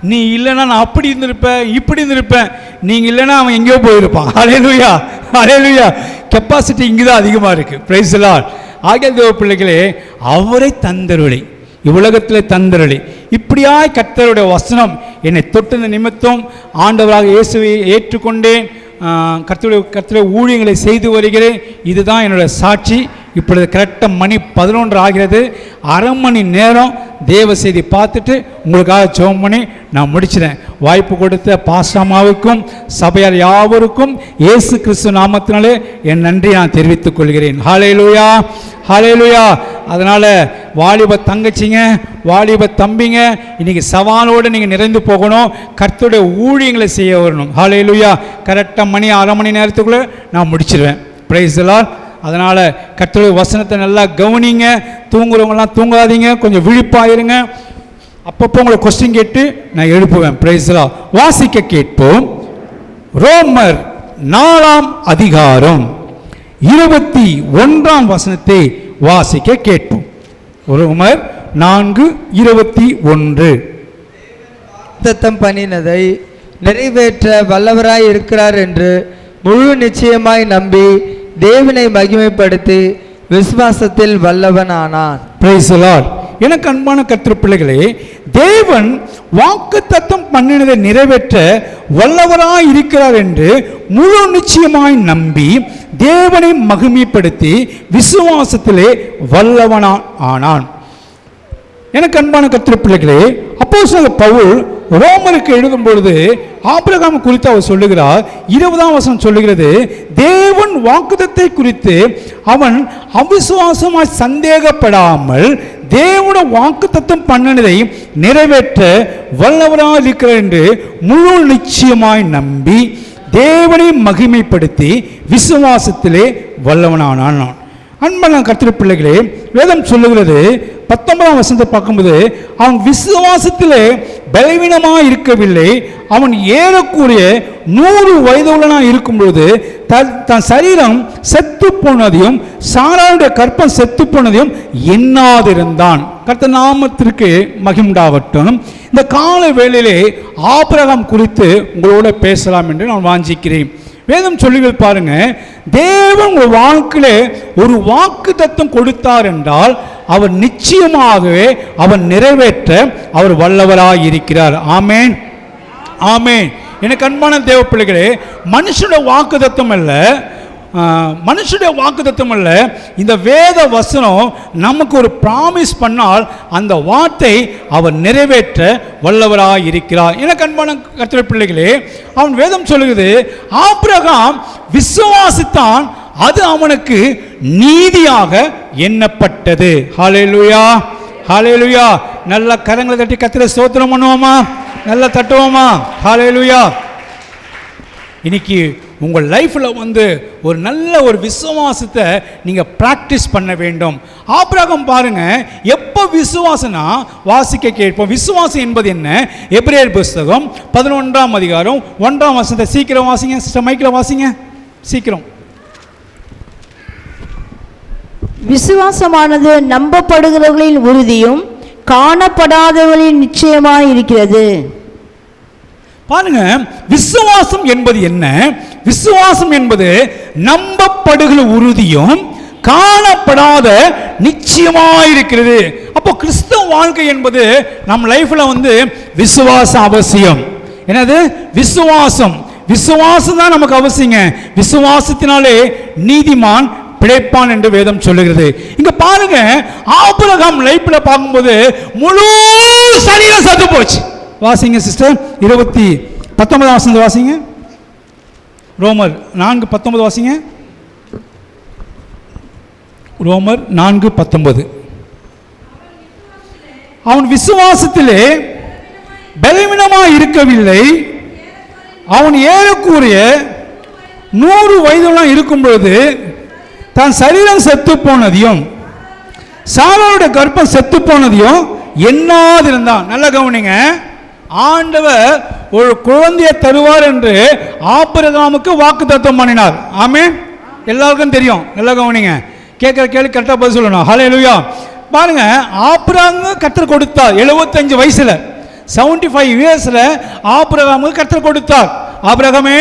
நீ இல்லைன்னா நான் அப்படி இருந்திருப்பேன், இப்படி இருந்திருப்பேன். நீங்கள் இல்லைன்னா அவன் எங்கேயோ போயிருப்பான். ஹல்லேலூயா, ஹல்லேலூயா. கெப்பாசிட்டி இங்கே தான் அதிகமாக இருக்குது. Price the Lord. ஆகிய தேவ பிள்ளைகளே, அவரை தந்தருளி இவ்வுலகத்தில் தந்தருளி இப்படியாய் கர்த்தருடைய வசனம் என்னை தொட்ட நிமித்தம் ஆண்டவராக இயேசுவை ஏற்றுக்கொண்டேன். கர்த்தருடைய ஊழியங்களை செய்து வருகிறேன். இதுதான் என்னுடைய சாட்சி. இப்பொழுது கரெக்டாக மணி 11 ஆகிறது. அரை மணி நேரம் தேவ செய்தி பார்த்துட்டு உங்களுக்காக ஜெபம் பண்ணி நான் முடிச்சிடேன். வாய்ப்பு கொடுத்த பாஸ்டாமாவுக்கும் சபையார் யாவருக்கும் இயேசு கிறிஸ்து நாமத்தினாலே என் நன்றி நான் தெரிவித்துக் கொள்கிறேன். ஹல்லேலூயா, ஹல்லேலூயா. அதனால் வாலிப தங்கச்சிங்க, வாலிப தம்பிங்க, இன்னைக்கு சவாலோடு நீங்கள் நிறைந்து போகணும். கர்த்தருடைய ஊழியங்களை செய்ய வரணும். ஹல்லேலூயா. கரெக்டாக மணி அரை மணி நேரத்துக்குள்ளே நான் முடிச்சிடுவேன். Price the Lord. அதனால் கர்த்தருடைய வசனத்தை நல்லா கவனிங்க. தூங்குறவங்களாம் தூங்காதீங்க, கொஞ்சம் விழிப்பாயிருங்க. அப்பப்போ உங்களை கொஸ்டின் கேட்டு நான் எழுப்புவேன். Price the Lord. வாசிக்க கேட்போம். ரோமர் 4ஆம் அதிகாரம் 21ஆம் வசனத்தை வாசிக்க கேட்போம். ரோமர் 4:21. வாக்குத்தத்தம் பண்ணினதை நிறைவேற்ற வல்லவராய் இருக்கிறார் என்று முழு நிச்சயமாய் நம்பி தேவனை மகிமைப்படுத்தி விசுவாசத்தில் வல்லவனானான். Price the Lord. எனக்கு அன்பான கர்த்தர் பிள்ளைகளே, தேவன் வாக்குத்தத்தம் பண்ணினதை நிறைவேற்ற வல்லவராய் இருக்கிறார் என்று முழு நிச்சயமாய் நம்பி தேவனை மகிமைப்படுத்தி விசுவாசத்திலே வல்லவனானான். எனக்கு அன்பான கர்த்தர் பிள்ளைகளே, அப்போஸ்தலர் பவுல் ரோமருக்கு எழுதும் பொழுது ஆபிரகாம் குறித்து அவர் சொல்லுகிறார். 20ஆம் வசனம் சொல்லுகிறது, தேவன் வாக்குத்தத்தை குறித்து அவன் அவிசுவாசமாய் சந்தேகப்படாமல் தேவனுடைய வாக்குத்தத்தம் பண்ணினதை நிறைவேற்ற வல்லவராய் இருக்கிறார் என்று முழு நிச்சயமாய் நம்பி தேவனை மகிமைப்படுத்தி விசுவாசத்திலே வல்லவனானான். அன்பான கர்த்தர் பிள்ளைகளே, வேதம் சொல்லுகிறது 19ஆம் வசனத்தை பார்க்கும்போது, அவன் விசுவாசத்திலே பலவீனமாக இருக்கவில்லை. அவன் ஏறக்குறைய 100 வயதுள்ளனாக இருக்கும்பொழுது தன் சரீரம் செத்து போனதையும் சாராளுடைய கற்பம் செத்து போனதையும் எண்ணாதிருந்தான். கர்த்தர் நாமத்திற்கு மகிமுண்டாகட்டும். இந்த கால வேளையிலே ஆபிரகாம் குறித்து உங்களோட பேசலாம் என்று நான் வாஞ்சிக்கிறேன். வேதம் சொல்லுகிறது பாருங்க, தேவன் உங்கள் வாழ்க்கையிலே ஒரு வாக்குத்தத்தம் கொடுத்தார் என்றால் அவர் நிச்சயமாகவே அவர் நிறைவேற்ற அவர் வல்லவராய் இருக்கிறார். ஆமேன், ஆமேன். எனக்கு அன்பான தேவ பிள்ளைகளே, மனுஷனுடைய வாக்குத்தத்தம் அல்ல, மனுஷனுடைய வாக்குத்தத்தம் அல்ல, இந்த வேத வசனம் நமக்கு ஒரு பிராமிஸ் பண்ணால் அந்த வார்த்தை அவர் நிறைவேற்ற வல்லவராய் இருக்கிறார். எனக்கு அன்பான கர்த்தருடைய பிள்ளைகளே, அவன் வேதம் சொல்லுகிறது, ஆபிரகாம் விசுவாசித்தான், அது அவனுக்கு நீதியாக எண்ணப்பட்டது. ஹல்லேலூயா, ஹல்லேலூயா. நல்ல கரங்களை தட்டி கர்த்தரை ஸ்தோத்திரம் பண்ணுவோமா? நல்ல தட்டுவோமா? ஹல்லேலூயா. இன்னைக்கு உங்கள் லைஃப்பில் ஒரு நல்ல ஒரு விசுவாசத்தை நீங்கள் ப்ராக்டிஸ் பண்ண வேண்டும். ஆபிரகாம் பாருங்க, எப்போ விசுவாசனா வாசிக்க கேட்போம். விசுவாசம் என்பது என்ன? எபிரேயர் புஸ்தகம் 11ஆம் அதிகாரம் 1ஆம் வசனத்தை சீக்கிரம் வாசிங்க சிஸ்டர், மைக்கில் வாசிங்க சீக்கிரம். விசுவாசமானது நம்பப்படுகிறவர்களின் உறுதியும் காணப்படாதவர்களின் நிச்சயமாய் இருக்கிறது. பாருங்க, விசுவாசம் என்பது என்ன? விசுவாசம் என்பது நம்பப்படுகிற உறுதியும் காணப்படாத நிச்சயமாயிருக்கிறது. அப்போ கிறிஸ்தவ வாழ்க்கை என்பது நம் லைஃப்ல விசுவாசம் அவசியம். என்னது? விசுவாசம். விசுவாசம் தான் நமக்கு அவசியங்க. விசுவாசத்தினாலே நீதிமான் பிழைப்பான் என்று வேதம் சொல்லுகிறது. இங்க பாருங்க, ஆபிரகாம் லைஃப்ல பார்க்கும்போது முழு சரீரம் செத்து போச்சு. வாசிங்க சிஸ்டர், 19ஆம் வசனம் வாசிங்க. ரோமர் 4:19 வாசிங்க. ரோமர் 4:19. அவன் விசுவாசத்திலே பலவீனமாக இருக்கவில்லை. அவன் ஏறக்குறைய 100 வயதுலாம் இருக்கும் பொழுது தன் சரீரம் செத்து போனதையும் சாராளுடைய கர்ப்பம் செத்து போனதையும் எண்ணாதிருந்தான். நல்ல கவனிங்க, ஆண்டவர் ஒரு குழந்தையை தருவார் என்று ஆபிரகாமுக்கு வாக்குத்தத்தம் பண்ணினார். ஆமென். எல்லாருக்கும் தெரியும். நல்ல கவனிங்க, கேட்கிற கேள்வி கரெக்டாக பதில் சொல்லணும். ஹல்லேலூயா. பாருங்க, ஆபிரகாமுக்கு கர்த்தர் கொடுத்தார் 75 வயசுல, 75 இயர்ஸ்ல ஆபிரகாமுக்கு கர்த்தர் கொடுத்தார். ஆபிரகாமே,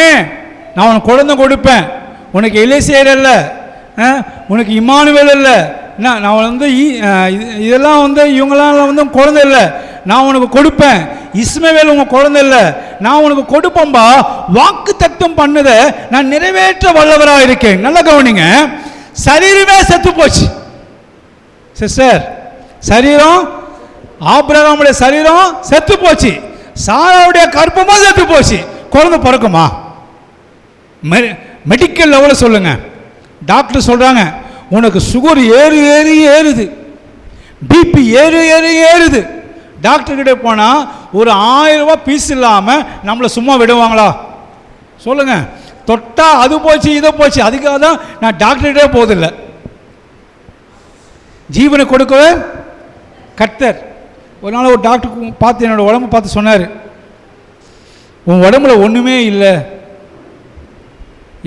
நான் உனக்கு குழந்தை கொடுப்பேன். உனக்கு எலிசேர் அல்ல, உனக்கு இம்மானுவேல் இல்லை, நான் இதெல்லாம் இவங்களாம் குழந்தை இல்லை, நான் உனக்கு கொடுப்பேன். இஸ்மவேல் உங்க குழந்தை இல்லை, நான் உனக்கு கொடுப்பேன்பா. வாக்கு தத்தம் பண்ணதை நான் நிறைவேற்ற வல்லவராக இருக்கேன். நல்ல கவனிங்க, சரீரமே செத்து போச்சு சிஸ்டர். சரீரம், ஆபிரகாமுடைய சரீரம் செத்து போச்சு, சாராவுடைய கர்ப்பமும் செத்து போச்சு. குழந்தை பிறக்குமா? மெடிக்கல் லெவலில் சொல்லுங்க. டாக்டர் சொல்றாங்க, உனக்கு சுகர் ஏறுது, பிபி ஏறுது. டாக்டர் கிட்ட போனா ஒரு 1000 ரூபாய் பீஸ் இல்லாம நம்மளை சும்மா விடுவாங்களா? சொல்லுங்க. தொட்டா அது போச்சு இதை போச்சு. அதுக்காக தான் நான் டாக்டர்கிட்டே போதில்லை. ஜீவனை கொடுக்கவே கர்த்தர். ஒரு நாள் ஒரு டாக்டர் பார்த்து என்னோட உடம்பு பார்த்து சொன்னார், உன் உடம்புல ஒன்றுமே இல்லை,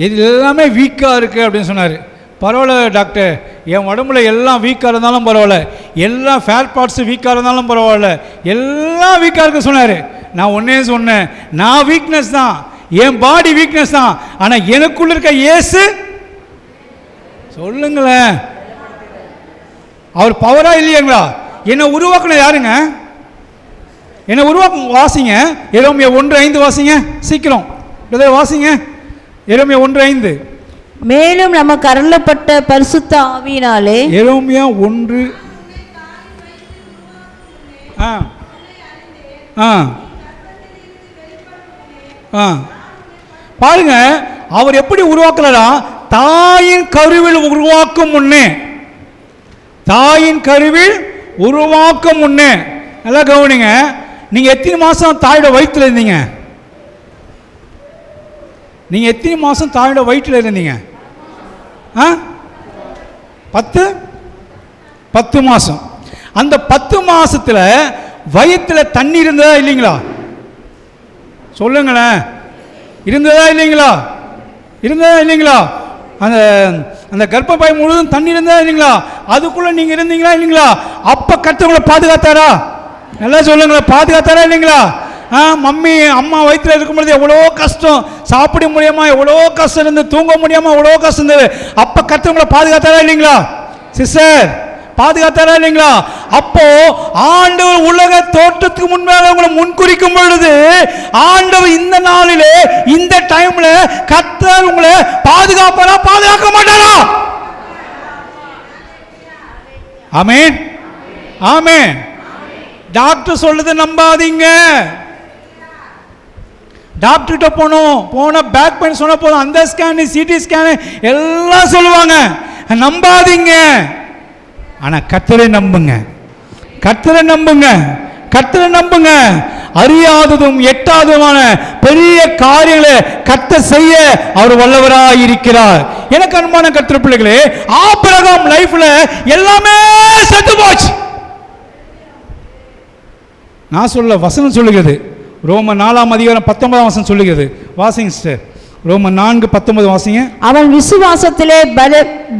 இது எல்லாமே வீக்காக இருக்குது அப்படின்னு சொன்னார். பரவாயில்ல டாக்டர், என் உடம்புல எல்லாம் வீக்காக இருந்தாலும் பரவாயில்ல, எல்லா ஃபேட் பார்ட்ஸும் வீக்காக இருந்தாலும் பரவாயில்ல, எல்லாம் வீக்காக இருக்க சொன்னார். நான் ஒன்றே சொன்னேன், நான் வீக்னஸ் தான், என் பாடி வீக்னஸ் தான், ஆனால் எனக்குள்ள இருக்க இயேசு சொல்லுங்களேன். அவர் பவரா இல்லையாங்களா? என்னை உருவாக்குனது யாருங்க? என்னை உருவாக்கும். வாசிங்க எரேமியா 1:5 வாசிங்க சீக்கிரம் வாசிங்க. எரேமியா 1:5. மேலும் நமக்கு அருளப்பட்ட பரிசுத்த ஆவியினாலே. எரேமியா 1. பாருங்க, அவர் எப்படி உருவாக்குறா? தாயின் கருவில் உருவாக்கும் முன்னே, தாயின் கருவில் உருவாக்கும் முன்னே. நல்லா கவனிங்க. நீங்க எத்தனை மாசம் தாயோட வயிற்றுல இருந்தீங்க? நீங்க எத்தனை மாசம் தாயோட வயிற்றுல இருந்தீங்க? 10 மாசம். அந்த 10 மாசத்துல வயிற்றுல தண்ணி இருந்ததா இல்லைங்களா? சொல்லுங்களேன். இருந்ததா இல்லைங்களா? இருந்ததா இல்லைங்களா? அந்த அந்த கர்ப்பப்பை முழுவதும் தண்ணி இருந்ததா இல்லைங்களா? அதுக்குள்ள நீங்க இருந்தீங்களா இல்லைங்களா? அப்ப கர்த்தர் பாதுகாத்தாரா? நல்லா சொல்லுங்களேன். பாதுகாத்தாரா இல்லைங்களா? மம்மி அம்மா வயிற்றுல இருக்கும்பொழுது எவ்வளோ கஷ்டம், சாப்பிட முடியாம எவ்வளோ கஷ்டம் இருந்தது, தூங்க முடியாம எவ்வளோ கஷ்டம் இருந்தது. அப்ப கர்த்தர் பாதுகாத்தாரா இல்லைங்களா? சிஸ்டர், பாதுகாத்தாரா இல்லைங்களா? அப்போ ஆண்டவர் உலக தோற்றத்துக்கு முன்பாக உங்களை முன்குறிக்கும் பொழுது ஆண்டவர் இந்த நாளிலே இந்த டைம்ல கர்த்தர் உங்களை பாதுகாப்பாரா பாதுகாக்க மாட்டாரா? ஆமென், ஆமென். டாக்டர் சொல்றது நம்பாதீங்க. டாக்டர்கிட்ட போன பேக் பெயின் சொன்ன போதும் அந்த ஸ்கேனு சிடி ஸ்கேனு எல்லாம் சொல்லுவாங்க, நம்பாதீங்க. ஆனா கர்த்தரை நம்புங்க, கர்த்தரை நம்புங்க, கர்த்தரை நம்புங்க. அறியாததும் எட்டாததுமான பெரிய காரியங்களை கர்த்தர் செய்ய அவர் வல்லவராய் இருக்கிறார். எனக்கு அன்பான கர்த்தர் பிள்ளைகளே, ஆபிரகாம் லைஃப்ல எல்லாமே செத்து போச்சு. நான் சொல்ல வசனம் சொல்லுகிறது. ரோமன் 4:19 சொல்லுகிறது. வாசிங்க சிஸ்டர். ரோமன் 4:19 வாசிங்க. அவன் விசுவாசத்திலே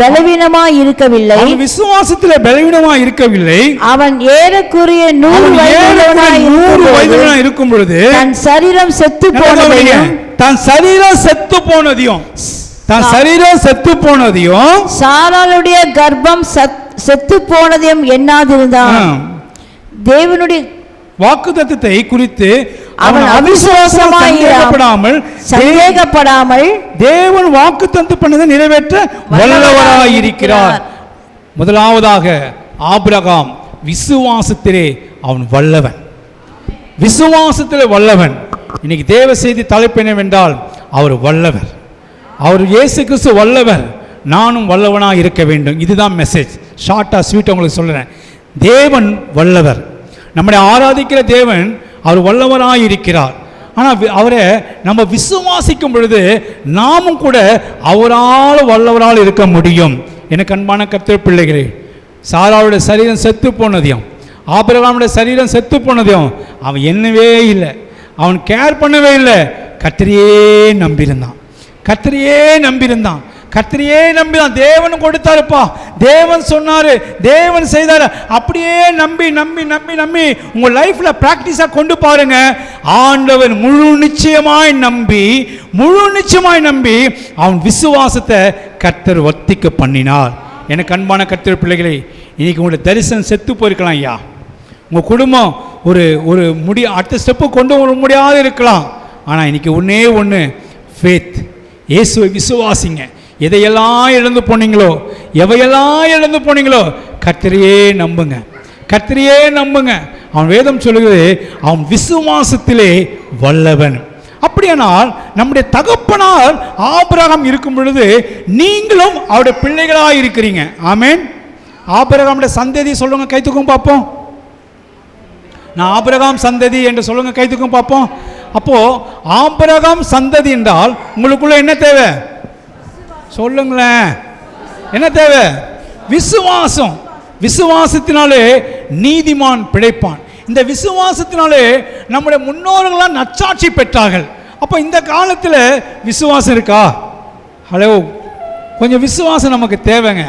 பலவீனமாய் இருக்கவில்லை. அவன் விசுவாசத்திலே பலவீனமாய் இருக்கவில்லை. அவன் ஏறக்குறைய 100 வயதுள்ளவனாய் இருக்கும் பொழுது தன் சரீரம் செத்து போனதையும் சாராளுடைய கர்ப்பம் செத்து போனதையும் எண்ணாதிருந்தான். தேவனுடைய வாக்குத்தத்தத்தை குறித்து அவன் அவிசுவாசமாயிராமல் சந்தேகப்படாமல் தேவன் வாக்குத்தத்தம் பண்ணதை நிறைவேற்ற வல்லவராய் இருக்கிறார். முதலாவதாக ஆபிரகாம் விசுவாசத்திலே அவன் வல்லவன், விசுவாசத்திலே வல்லவன். இன்னைக்கு தேவ செய்தி தலைப்பு என்னவென்றால் அவர் வல்லவர், அவர் இயேசு கிறிஸ்து வல்லவர், நானும் வல்லவனாக இருக்க வேண்டும். இதுதான் மெசேஜ். ஷார்ட்டாக ஸ்வீட்டாக உங்களுக்கு சொல்கிறேன். தேவன் வல்லவர், நம்முடைய ஆராதிக்கிற தேவன் அவர் வல்லவராய் இருக்கிறார். ஆனால் அவரை நம்ம விசுவாசிக்கும் பொழுது நாமும் கூட அவரால் வல்லவரால் இருக்க முடியும். எனக்கு அன்பான கர்த்தர் பிள்ளைகளே, சாராளுடைய சரீரம் செத்து போனதையும் ஆபிரகாமுடைய சரீரம் செத்து போனதையும் அவன் எண்ணவே இல்லை, அவன் கேர் பண்ணவே இல்லை. கர்த்தரையே நம்பியிருந்தான், கர்த்தரையே நம்பியிருந்தான், கர்த்தரையே நம்பிதான். தேவன் கொடுத்தாருப்பா, தேவன் சொன்னாரு, தேவன் செய்தாரு. அப்படியே நம்பி நம்பி நம்பி நம்பி உங்க லைஃப்ல பிராக்டிஸா கொண்டு பாருங்க. ஆண்டவன் முழு நிச்சயமாய் நம்பி அவன் விசுவாசத்தை கர்த்தர் வர்த்திக்க பண்ணினார். எனக்கு அன்பான கர்த்தர் பிள்ளைகளே, இன்னைக்கு உங்களுடைய தரிசனம் செத்து போயிருக்கலாம் ஐயா. உங்க குடும்பம் ஒரு அடுத்த ஸ்டெப்பு கொண்டு வர முடியாது இருக்கலாம். ஆனால் இன்னைக்கு ஒன்னே ஒன்று, ஃபேத். இயேசுவை விசுவாசிங்க. எதையெல்லாம் இழந்து போனீங்களோ, எவையெல்லாம் இழந்து போனீங்களோ, கர்த்தரையே நம்புங்க, கர்த்தரையே நம்புங்க. அவன் வேதம் சொல்லுகிறது அவன் விசுவாசத்திலே வல்லவன். அப்படியானால் நம்முடைய தகப்பனார் ஆபிரகாம் இருக்கும் பொழுது நீங்களும் அவருடைய பிள்ளைகளாக இருக்கிறீங்க. ஆமென். ஆபிரகாமுடைய சந்ததி சொல்லுங்க, கைத்துக்கும் பார்ப்போம். நான் ஆபிரகாம் சந்ததி என்று சொல்லுங்க, கைத்துக்கும் பார்ப்போம். அப்போ ஆபிரகாம் சந்ததி என்றால் உங்களுக்குள்ள என்ன தேவை சொல்லுங்களேன்? என்ன தேவை? விசுவாசம். விசுவாசத்தினாலே நீதிமான் பிழைப்பான். இந்த விசுவாசத்தினாலே நம்முடைய முன்னோர்கள்லாம் நற்சாட்சி பெற்றார்கள். அப்போ இந்த காலத்தில் விசுவாசம் இருக்கா? ஹலோ, கொஞ்சம் விசுவாசம் நமக்கு தேவைங்க.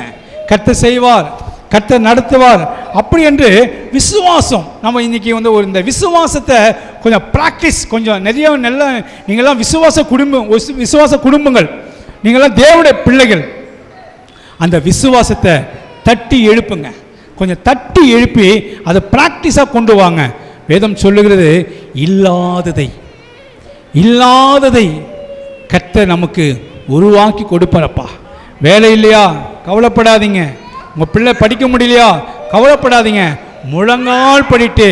கர்த்தர் செய்வார், கர்த்தர் நடத்துவார், அப்படி என்று விசுவாசம். நம்ம இன்னைக்கு இந்த விசுவாசத்தை கொஞ்சம் ப்ராக்டிஸ், கொஞ்சம் நிறைய நல்ல. நீங்கள்லாம் விசுவாச குடும்பங்கள், நீங்கள்லாம் தேவனுடைய பிள்ளைகள். அந்த விசுவாசத்தை தட்டி எழுப்புங்க. கொஞ்சம் தட்டி எழுப்பி அதை ப்ராக்டிஸாக கொண்டு வாங்க. வேதம் சொல்லுகிறது, இல்லாததை கர்த்தர் நமக்கு உருவாக்கி கொடுப்பாரப்பா. வேலை இல்லையா, கவலைப்படாதீங்க. உங்கள் பிள்ளை படிக்க முடியலையா, கவலைப்படாதீங்க. முழங்கால் படிட்டு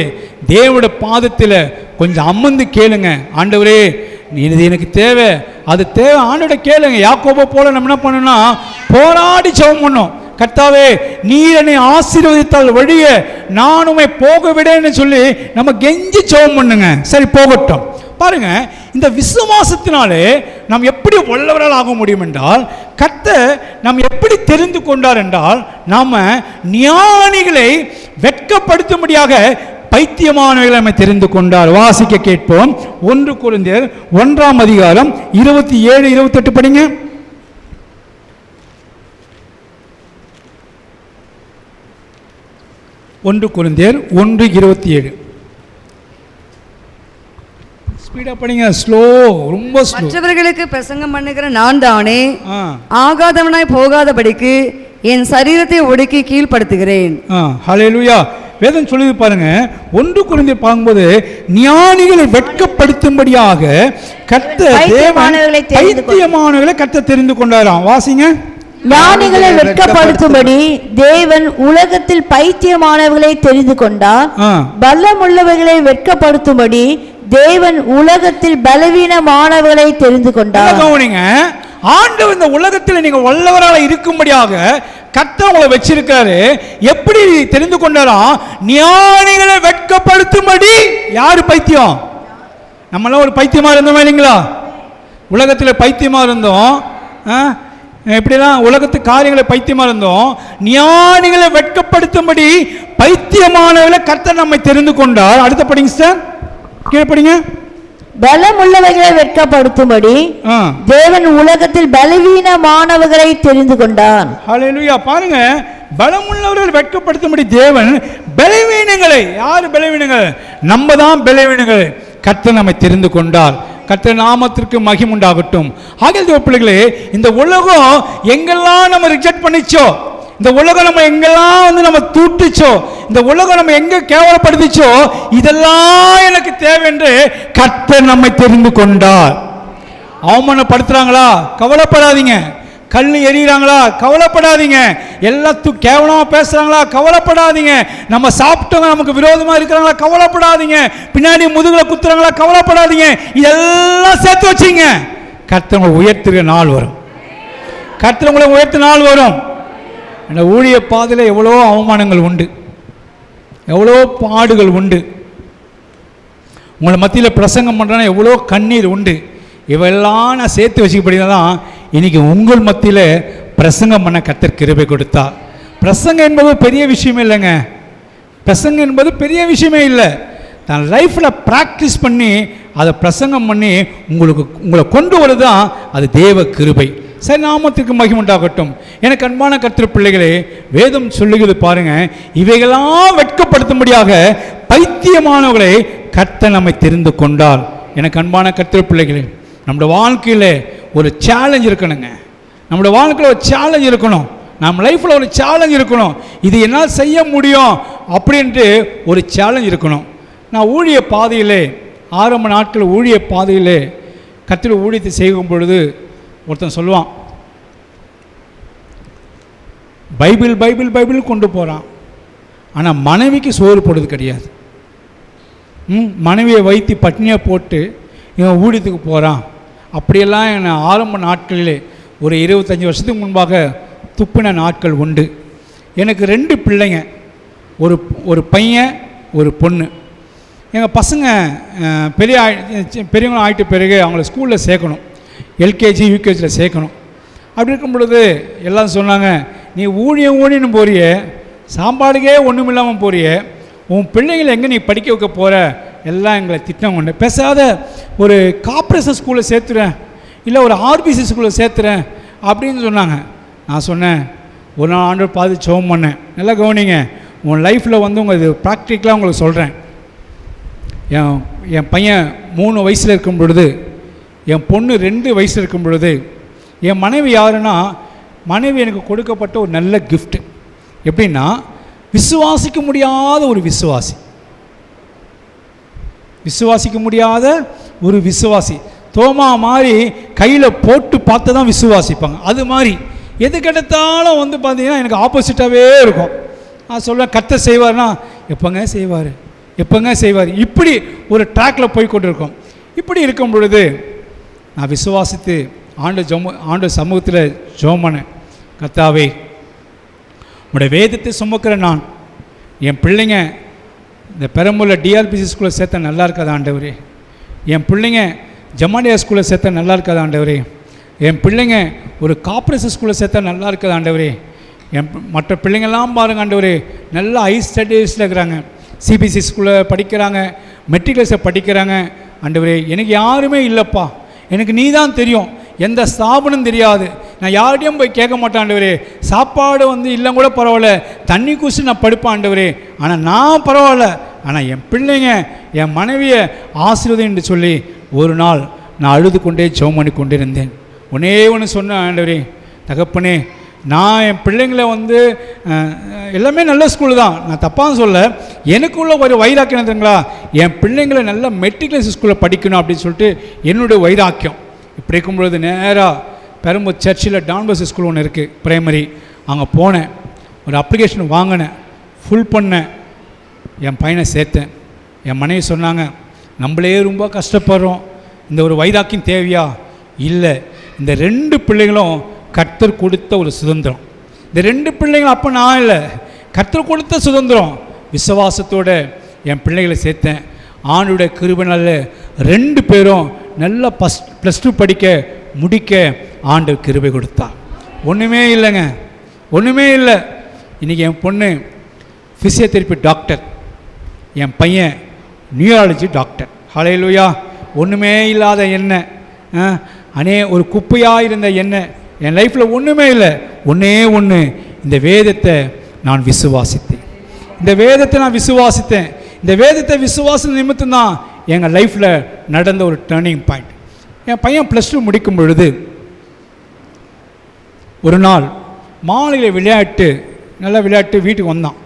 தேவனோட பாதத்தில் கொஞ்சம் அமர்ந்து கேளுங்க. ஆண்டவரே, இது எனக்கு தேவை, அது தேவை, ஆண்டவரை கேளுங்க. யாக்கோபை போல நம்ம என்ன பண்ணணும்னா போராடி ஜெபம் பண்ணோம். கர்த்தாவே, நீர் என்னை ஆசீர்வதித்தால் வழிய நான் உம்மை போக விடேன்னு சொல்லி நம்ம கெஞ்சி ஜெபம் பண்ணுங்க. சரி, போகட்டும். பாருங்க, இந்த விசுவாசத்தினாலே நாம் எப்படி வல்லவரால் ஆக முடியும் என்றால், கர்த்தர் நாம் எப்படி தெரிந்து கொண்டார் என்றால், நாம ஞானிகளை வெட்கப்படுத்தும்படியாக பைத்தியமானவர்களை நம்ம தெரிந்து கொண்டார். வாசிக்க கேட்போம். 1 கொரிந்தியர் 1ஆம் அதிகாரம் 27, 28 படிங்க. 1 கொரிந்தியர் 1:27. ஸ்பீடா படிங்க, ஸ்லோ, ரொம்ப ஸ்லோ. மற்றவர்களுக்கு பிரசங்கம் பண்ணுகிற நான் தானே ஆகாதவனாய் போகாதபடிக்கு என் சரீரத்தை ஒடுக்கி கீழ்ப்படுத்துகிறேன். ஹல்லேலூயா. வேதம் சொல்லுது பாருங்க, 1 கொரிந்தியர் பார்க்கும்போது ஞானிகளை வெட்கப்படுத்தும்படியாக கர்த்தர் பைத்தியமானவர்களை கர்த்தர் தெரிந்து கொண்டாராம். வாசிங்க. ஞானிகளை வெட்கப்படுத்தும்படி தேவன் உலகத்தில் பைத்தியமானவர்களை தெரிந்து கொண்டார். பலமுள்ளவர்களை வெட்கப்படுத்தும்படி தேவன் உலகத்தில் பலவீனமானவர்களை தெரிந்து கொண்டார். கவனிங்க, ஆண்டவர் இந்த உலகத்தில் நீங்க வல்லவராக இருக்கும்படியாக கர்த்தர் உங்களை வச்சிருக்காரு. எப்படி தெரிந்து கொண்டாரா? ஞானிகளை வெட்கப்படுத்தும்படி. யாரு பைத்தியம்? நம்மளாம் ஒரு பைத்தியமா இருந்தோம் இல்லைங்களா? உலகத்தில் பைத்தியமா இருந்தோம். எப்படிலாம் உலகத்து காரியங்களை பைத்தியமா இருந்தோம். ஞானிகளை வெட்கப்படுத்தும்படி பைத்தியமானவர்களை கர்த்தர் நம்மை தெரிந்து கொண்டார். அடுத்த படிங்க சார், கீழே படிங்க. பலமுள்ளவர்களை வெட்கப்படுத்தும்படி தேவன் உலகத்தில் பலவீனமானவர்களை தெரிந்து கொண்டார். ஹல்லேலூயா. பாருங்க, பலமுள்ளவர்கள் வெட்கப்படுத்தும்படி தேவன் பலவீனங்களை. யாரு பலவீனங்கள்? நம்ம தான் பலவீனங்கள். கர்த்தர் நம்மை தெரிந்து கொண்டார். கர்த்தர் நாமத்திற்கு மகிமை உண்டாகட்டும். ஆகிய பிள்ளைகளே, இந்த உலகம் எங்கெல்லாம் நம்ம ரிஜெக்ட் பண்ணிச்சோ, இந்த உலகம் நம்ம எங்கெல்லாம் நம்ம தூட்டுச்சோ, இந்த உலகம் நம்ம எங்க கேவலப்படுத்திச்சோ, இதெல்லாம் எனக்கு தேவை என்று கர்த்தர் நம்மை தெரிந்து கொண்டார். அவமானப்படுத்துறாங்களா? கவலைப்படாதீங்க. கல் எறிகிறாங்களா? கவலைப்படாதீங்க. எல்லாத்துக்கும் கேவலமா பேசுறாங்களா? கவலைப்படாதீங்க. நம்ம சாப்பிட்டவங்க நமக்கு விரோதமா இருக்கிறாங்களா? கவலைப்படாதீங்க. பின்னாடி முதுகுல குத்துறாங்களா? கவலைப்படாதீங்க. இதெல்லாம் சேர்த்து வச்சிங்க. கர்த்தர் உங்களை உயர்த்துகிற நாள் வரும். கர்த்தர் உங்களை உயர்த்த நாள் வரும். இந்த ஊழிய பாதையில் எவ்வளோ அவமானங்கள் உண்டு, எவ்வளோ பாடுகள் உண்டு. உங்களை மத்தியில் பிரசங்கம் பண்ணுறேன்னா எவ்வளோ கண்ணீர் உண்டு. இவெல்லாம் நான் சேர்த்து வச்சுக்கப்படினா தான் இன்னைக்கு உங்கள் மத்தியில் பிரசங்கம் பண்ண கர்த்தர் கிருபை கொடுத்தா. பிரசங்கம் என்பது பெரிய விஷயமே இல்லைங்க. பிரசங்கம் என்பது பெரிய விஷயமே இல்லை. தான் லைஃப்பில் ப்ராக்டிஸ் பண்ணி அதை பிரசங்கம் பண்ணி உங்களை கொண்டு வரதான் அது தேவ கிருபை. சரி, நாமத்திற்கு மகிமை உண்டாகட்டும். எனக்கு அன்பான கர்த்தர் பிள்ளைகளே, வேதம் சொல்லுகிறது பாருங்க, இவைகளெல்லாம் வெட்கப்படுத்தும்படியாக பைத்தியமானவர்களை கர்த்தர் நம்மை தெரிந்து கொண்டார். எனக்கு அன்பான கர்த்தர் பிள்ளைகளே, நம்முடைய வாழ்க்கையில் ஒரு சேலஞ்ச் இருக்கணுங்க. நம்முடைய வாழ்க்கையில் ஒரு சேலஞ்ச் இருக்கணும். நம்ம லைஃப்பில் ஒரு சேலஞ்ச் இருக்கணும். இது என்னால் செய்ய முடியும் அப்படின்ட்டு ஒரு சேலஞ்ச் இருக்கணும். நான் ஊழிய பாதையிலே, ஆரம்ப நாட்கள் ஊழிய பாதையிலே கர்த்தர் ஊழியத்தை செய்யும் பொழுது ஒருத்தன் சொல்லுவான், பைபிள் பைபிள் பைபிள் கொண்டு போகிறான், ஆனால் மனைவிக்கு சோறு போடுறது கிடையாது. மனைவியை வைத்து பட்னியாக போட்டு இவன் ஊழியத்துக்கு போகிறான். அப்படியெல்லாம் என்னை ஆரம்ப நாட்களிலே ஒரு 25 வருஷத்துக்கு முன்பாக துப்பின நாட்கள் உண்டு. எனக்கு 2 பிள்ளைங்க, ஒரு பையன் ஒரு பொண்ணு. எங்கள் பசங்க பெரியவங்களும் ஆகிட்ட பிறகு அவங்கள ஸ்கூலில் சேர்க்கணும், எல்கேஜி யூகேஜியில் சேர்க்கணும். அப்படி இருக்கும் பொழுது எல்லாம் சொன்னாங்க, நீ ஊழியன்னு போறிய, சாப்பாடுக்கே ஒன்றும் இல்லாமல் போறிய, உன் பிள்ளைங்களை எங்கே நீ படிக்க வைக்க போகிற? எல்லாம் எங்களை திட்டம் கொண்டு பேசாத, ஒரு கார்ப்பரேஷன் ஸ்கூலில் சேர்த்துறேன், இல்லை ஒரு ஆர்பிசி ஸ்கூலில் சேர்த்துறேன் அப்படின்னு சொன்னாங்க. நான் சொன்னேன், ஒரு நாள் ஆண்டவர் பார்த்து ஜெபம் பண்ணேன். நல்லா கவனிங்க, உன் லைஃப்பில் உங்கள் இது ப்ராக்டிக்கலாக உங்களுக்கு சொல்கிறேன். என் பையன் 3 வயசில் இருக்கும் பொழுது, என் பொண்ணு 2 வயசில் இருக்கும் பொழுது, என் மனைவி யாருன்னா மனைவி எனக்கு கொடுக்கப்பட்ட ஒரு நல்ல கிஃப்ட். எப்படின்னா, விசுவாசிக்க முடியாத ஒரு விசுவாசி, விசுவாசிக்க முடியாத ஒரு விசுவாசி. தோமா மாதிரி கையில் போட்டு பார்த்து தான் விசுவாசிப்பாங்க. அது மாதிரி எது கிடைத்தாலும் வந்து பார்த்தீங்கன்னா எனக்கு ஆப்போசிட்டாகவே இருக்கும். நான் சொல்லுவேன், கர்த்தர் செய்வார்னா எப்போங்க செய்வார், எப்போங்க செய்வார், இப்படி ஒரு ட்ராக்கில் போய் கொண்டு இருக்கோம். இப்படி இருக்கும் பொழுது நான் விசுவாசித்து ஆண்டு சமூகத்தில் ஜெபம் பண்ணேன். கர்த்தாவே, உங்களுடைய வேதத்தை சுமக்கிற நான், என் பிள்ளைங்க இந்த பெரம்பூரில் டிஆர்பிசி ஸ்கூலில் சேர்த்தா நல்லா இருக்காது ஆண்டவரே, என் பிள்ளைங்க ஜமானியா ஸ்கூலில் சேர்த்தா நல்லா இருக்காது ஆண்டவரே, என் பிள்ளைங்க ஒரு கார்ப்பரேஷன் ஸ்கூலில் சேர்த்தா நல்லா இருக்காது ஆண்டவரே, மற்ற பிள்ளைங்கள்லாம் பாருங்கள் ஆண்டவரே நல்ல ஹை ஸ்டடீஸில் இருக்கிறாங்க, சிபிஎஸ்சி ஸ்கூலில் படிக்கிறாங்க, மெட்ரிகுலேஷன் படிக்கிறாங்க ஆண்டவரே, எனக்கு யாருமே இல்லைப்பா, எனக்கு நீ தான் தெரியும், எந்த ஸ்தாபனம் தெரியாது, நான் யார்கிட்டையும் போய் கேட்க மாட்டேன் ஆண்டவரே, சாப்பாடு வந்து இல்லை கூட பரவாயில்ல, தண்ணி குடிச்சு நான் படுப்பேன் ஆண்டவரே, ஆனால் நான் பரவாயில்ல, ஆனால் என் பிள்ளைங்க என் மனைவியை ஆசீர்வதியும் என்று சொல்லி ஒரு நாள் நான் அழுது கொண்டே ஜெபம் பண்ணி கொண்டிருந்தேன். ஒன்னே ஒன்று சொன்னேன், ஆண்டவரே தகப்பனே, நான் என் பிள்ளைங்களை வந்து எல்லாமே நல்ல ஸ்கூலு தான், நான் தப்பாக சொல்ல, எனக்குள்ள ஒரு வைராக்கியம் தெரியுங்களா, என் பிள்ளைங்களை நல்ல மெட்ரிகுலேஷன் ஸ்கூலில் படிக்கணும் அப்படின்னு சொல்லிட்டு என்னுடைய வைராக்கியம். இப்படி இருக்கும் பொழுது நேராக பெரம்பூர் சர்ச்சில் டான்பஸ் ஸ்கூல் ஒன்று இருக்குது பிரைமரி, அங்கே போனேன், ஒரு அப்ளிகேஷன் வாங்கினேன், ஃபுல் பண்ணேன், என் பையனை சேர்த்தேன். என் மனைவி சொன்னாங்க, நம்மளே ரொம்ப கஷ்டப்படுறோம், இந்த ஒரு வைராக்கியம் தேவையா? இல்லை, இந்த 2 பிள்ளைகளும் கர்த்தர் கொடுத்த ஒரு சுதந்திரம். இந்த 2 பிள்ளைங்களும் அப்போ நான் இல்லை, கர்த்தர் கொடுத்த சுதந்திரம். விசுவாசத்தோடு என் பிள்ளைகளை சேர்த்தேன். ஆண்டுடைய கிருபையால் 2 பேரும் நல்லா +2 படிக்க முடிக்க ஆண்டு கிருபை கொடுத்தார். ஒன்றுமே இல்லைங்க, ஒன்றுமே இல்லை. இன்றைக்கி என் பொண்ணு ஃபிசியோதெரப்பி டாக்டர், என் பையன் நியூராலஜி டாக்டர். ஹல்லேலூயா. ஒன்றுமே இல்லாத என்ன, ஒரு குப்பையாக இருந்த என்ன, என் லைஃப்பில் ஒன்றுமே இல்லை. ஒன்றே ஒன்று, இந்த வேதத்தை நான் விசுவாசித்தேன், இந்த வேதத்தை நான் விசுவாசித்தேன். இந்த வேதத்தை விசுவாச நிமித்தம் தான் எங்கள் லைஃப்பில் நடந்த ஒரு டேர்னிங் பாயிண்ட். என் பையன் +2 முடிக்கும் பொழுது ஒரு நாள் மாலையில் நல்லா விளையாட்டு வீட்டுக்கு வந்தான்.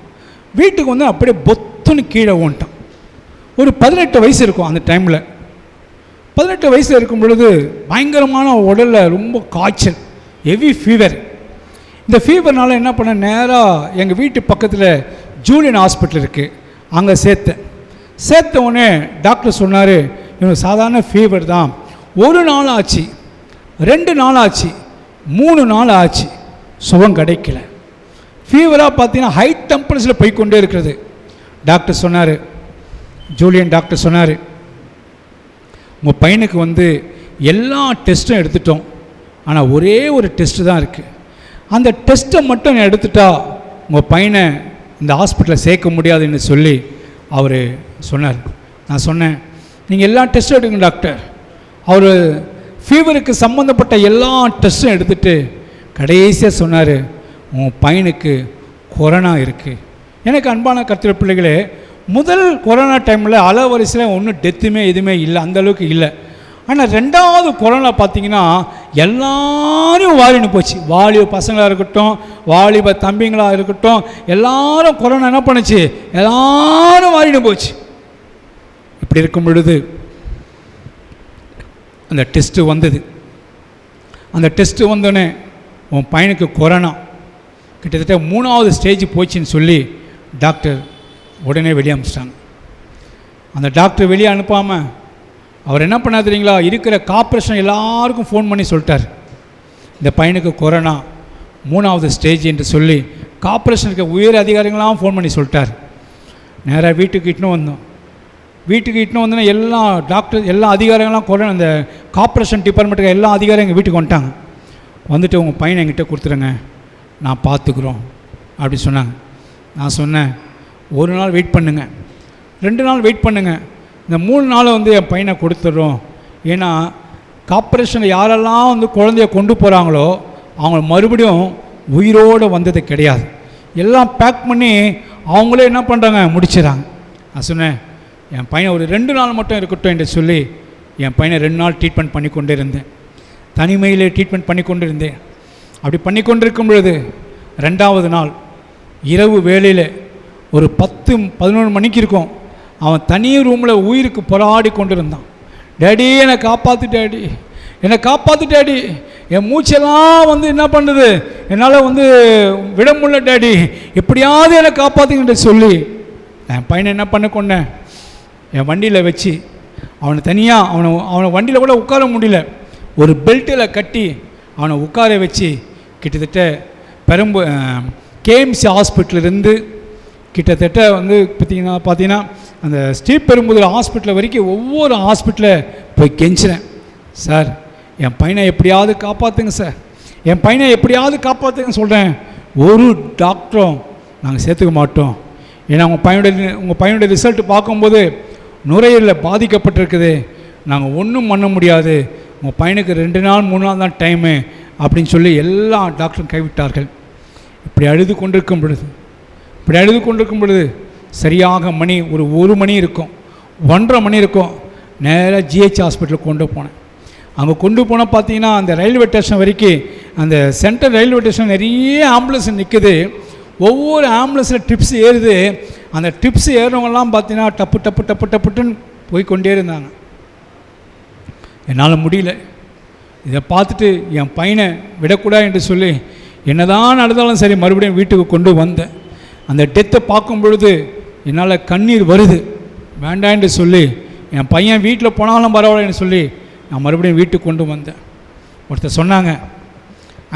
வீட்டுக்கு வந்து அப்படியே பொத்துன்னு கீழே ஓன்ட்டான். ஒரு 18 வயசு இருக்கும் அந்த டைமில். 18 வயசில் இருக்கும் பொழுது பயங்கரமான உடலில் ரொம்ப காய்ச்சல், ஹெவி ஃபீவர். இந்த ஃபீவர்னால என்ன பண்ண, நேராக எங்கள் வீட்டு பக்கத்தில் ஜூலியன் ஹாஸ்பிட்டல் இருக்குது, அங்கே சேர்த்த உடனே டாக்டர் சொன்னார், இவனுக்கு சாதாரண ஃபீவர் தான். 1 நாள் ஆச்சு, 2 நாள் ஆச்சு, 3 நாள் ஆச்சு, சுகம் கிடைக்கல. ஃபீவராக பார்த்தீங்கன்னா ஹை டெம்பரேச்சரில் போய்கொண்டே இருக்கிறது. டாக்டர் சொன்னார், ஜூலியன் டாக்டர் சொன்னார், உங்கள் பையனுக்கு வந்து எல்லா டெஸ்ட்டும் எடுத்துட்டோம், ஆனால் ஒரே ஒரு டெஸ்ட்டு தான் இருக்குது, அந்த டெஸ்ட்டை மட்டும் எடுத்துட்டா உங்கள் பையனை இந்த ஹாஸ்பிட்டலில் சேர்க்க முடியாதுன்னு சொல்லி அவர் சொன்னார். நான் சொன்னேன், நீங்கள் எல்லா டெஸ்ட்டும் எடுங்க டாக்டர். அவர் ஃபீவருக்கு சம்மந்தப்பட்ட எல்லா டெஸ்ட்டும் எடுத்துகிட்டு கடைசியாக சொன்னார், உங்கள் பையனுக்கு கொரோனா இருக்குது. எனக்கு அன்பான கர்த்தர் பிள்ளைகளே, முதல் கொரோனா டைமில் அளவரிசையில் ஒன்றும் டெத்துமே எதுவுமே இல்லை, அந்தளவுக்கு இல்லை. ஆனால் 2வது கொரோனா பார்த்திங்கன்னா எல்லாரும் வாலின்னு போச்சு. வாலிப பசங்களாக இருக்கட்டும், வாலிப தம்பிங்களாக இருக்கட்டும், எல்லாரும் கொரோனா என்ன பண்ணுச்சு, எல்லாரும் வாலின்னு போச்சு. இப்படி இருக்கும் பொழுது அந்த டெஸ்ட்டு வந்தது. அந்த டெஸ்ட்டு வந்தோடனே உன் பையனுக்கு கொரோனா கிட்டத்தட்ட 3வது ஸ்டேஜ் போச்சுன்னு சொல்லி டாக்டர் உடனே வெளியே அனுப்பிச்சிட்டாங்க. அந்த டாக்டர் வெளியே அனுப்பாமல் அவர் என்ன பண்ணார் தெரியுங்களா, இருக்கிற கார்ப்பரேஷன் எல்லாருக்கும் ஃபோன் பண்ணி சொல்லிட்டார், இந்த பையனுக்கு கொரோனா 3வது ஸ்டேஜ் என்று சொல்லி கார்ப்பரேஷனுக்கு உயர் அதிகாரிகளாம் ஃபோன் பண்ணி சொல்லிட்டார். நேராக வீட்டுக்கு இட்டுன்னு வந்தோம். வீட்டுக்கு இட்டுன்னு வந்தோன்னா எல்லா டாக்டர் எல்லா அதிகாரிகள்லாம் கொரோனா, அந்த கார்ப்பரேஷன் டிபார்ட்மெண்ட்டுக்கு எல்லா அதிகாரியும் எங்கள் வீட்டுக்கு வந்துட்டாங்க. வந்துட்டு உங்கள் பையனை என்கிட்ட கொடுத்துருங்க, நான் பார்த்துக்குறோம் அப்படி சொன்னாங்க. நான் சொன்னேன், 1 நாள் வெயிட் பண்ணுங்கள், 2 நாள் வெயிட் பண்ணுங்கள், இந்த 3 நாள் வந்து என் பையனை கொடுத்துட்றோம். ஏன்னா கார்ப்பரேஷனில் யாரெல்லாம் வந்து குழந்தைய கொண்டு போகிறாங்களோ அவங்க மறுபடியும் உயிரோடு வந்தது கிடையாது, எல்லாம் பேக் பண்ணி அவங்களே என்ன பண்ணுறாங்க, முடிச்சிடறாங்க. நான் சொன்னேன், என் பையன் ஒரு 2 நாள் மட்டும் இருக்கட்டும் என்று சொல்லி என் பையனை 2 நாள் ட்ரீட்மெண்ட் பண்ணி கொண்டு இருந்தேன். தனிமையிலே ட்ரீட்மெண்ட் பண்ணி கொண்டு இருந்தேன். அப்படி பண்ணி கொண்டிருக்கும் பொழுது 2வது நாள் இரவு வேளையில் ஒரு 10-11 மணிக்கு இருக்கும். அவன் தனி ரூமில் உயிருக்கு போராடி கொண்டிருந்தான். டேடி என்னை காப்பாற்று, டேடி என்னை காப்பாற்று, டேடி என் மூச்செல்லாம் வந்து என்ன பண்ணுது, என்னால் வந்து விட முடியல, டேடி எப்படியாவது என்னை காப்பாற்றுங்கிட்ட சொல்லி என் பையனை என்ன பண்ண கொண்டேன், என் வண்டியில் வச்சு அவனை தனியாக அவனை வண்டியில் கூட உட்கார முடியல, ஒரு பெல்ட்டில் கட்டி அவனை உட்கார வச்சு கிட்டத்தட்ட கேஎம்சி ஹாஸ்பிட்டலிருந்து கிட்டத்தட்ட வந்து பார்த்தீங்கன்னா அந்த ஸ்ரீபெரும்புதூர் ஹாஸ்பிட்டல் வரைக்கும் ஒவ்வொரு ஹாஸ்பிட்டலில் போய் கெஞ்சினேன். சார் என் பையனை எப்படியாவது காப்பாற்றுங்க சார், என் பையனை எப்படியாவது காப்பாற்றுங்கன்னு சொல்கிறேன். ஒரு டாக்டரும் நாங்கள் சேர்த்துக்க மாட்டோம். ஏன்னா உங்கள் பையனுடைய ரிசல்ட் பார்க்கும்போது நுரையீரலில் பாதிக்கப்பட்டிருக்குது, நாங்கள் ஒன்றும் பண்ண முடியாது, உங்கள் பையனுக்கு 2 நாள் 3 நாள் தான் டைமு அப்படின்னு சொல்லி எல்லா டாக்டரும் கைவிட்டார்கள். இப்படி அழுது கொண்டிருக்கும் பொழுது சரியாக மணி ஒரு 1 மணி இருக்கும், 1:30 மணி இருக்கும். நேராக ஜிஹெச் ஹாஸ்பிட்டலுக்கு கொண்டு போனேன். அங்கே கொண்டு போனால் பார்த்தீங்கன்னா அந்த ரயில்வே ஸ்டேஷன் வரைக்கும், அந்த சென்ட்ரல் ரயில்வே ஸ்டேஷன் நிறைய ஆம்புலன்ஸ் நிற்குது. ஒவ்வொரு ஆம்புலன்ஸில் ட்ரிப்ஸ் ஏறுது. அந்த ட்ரிப்ஸ் ஏறுறவங்கலாம் பார்த்தீங்கன்னா டப்புன்னு போய்கொண்டே இருந்தாங்க. என்னால் முடியல. இதை பார்த்துட்டு என் பையனை விடக்கூடாது என்று சொல்லி என்னதான் நடந்தாலும் சரி மறுபடியும் வீட்டுக்கு கொண்டு வந்தேன். அந்த டெத்தை பார்க்கும் பொழுது என்னால் கண்ணீர் வருது. வேண்டாம் என்று சொல்லி என் பையன் வீட்டில் போனாலும் பரவாயில்லன்னு சொல்லி நான் மறுபடியும் வீட்டுக்கு கொண்டு வந்தேன். ஒருத்தர் சொன்னாங்க,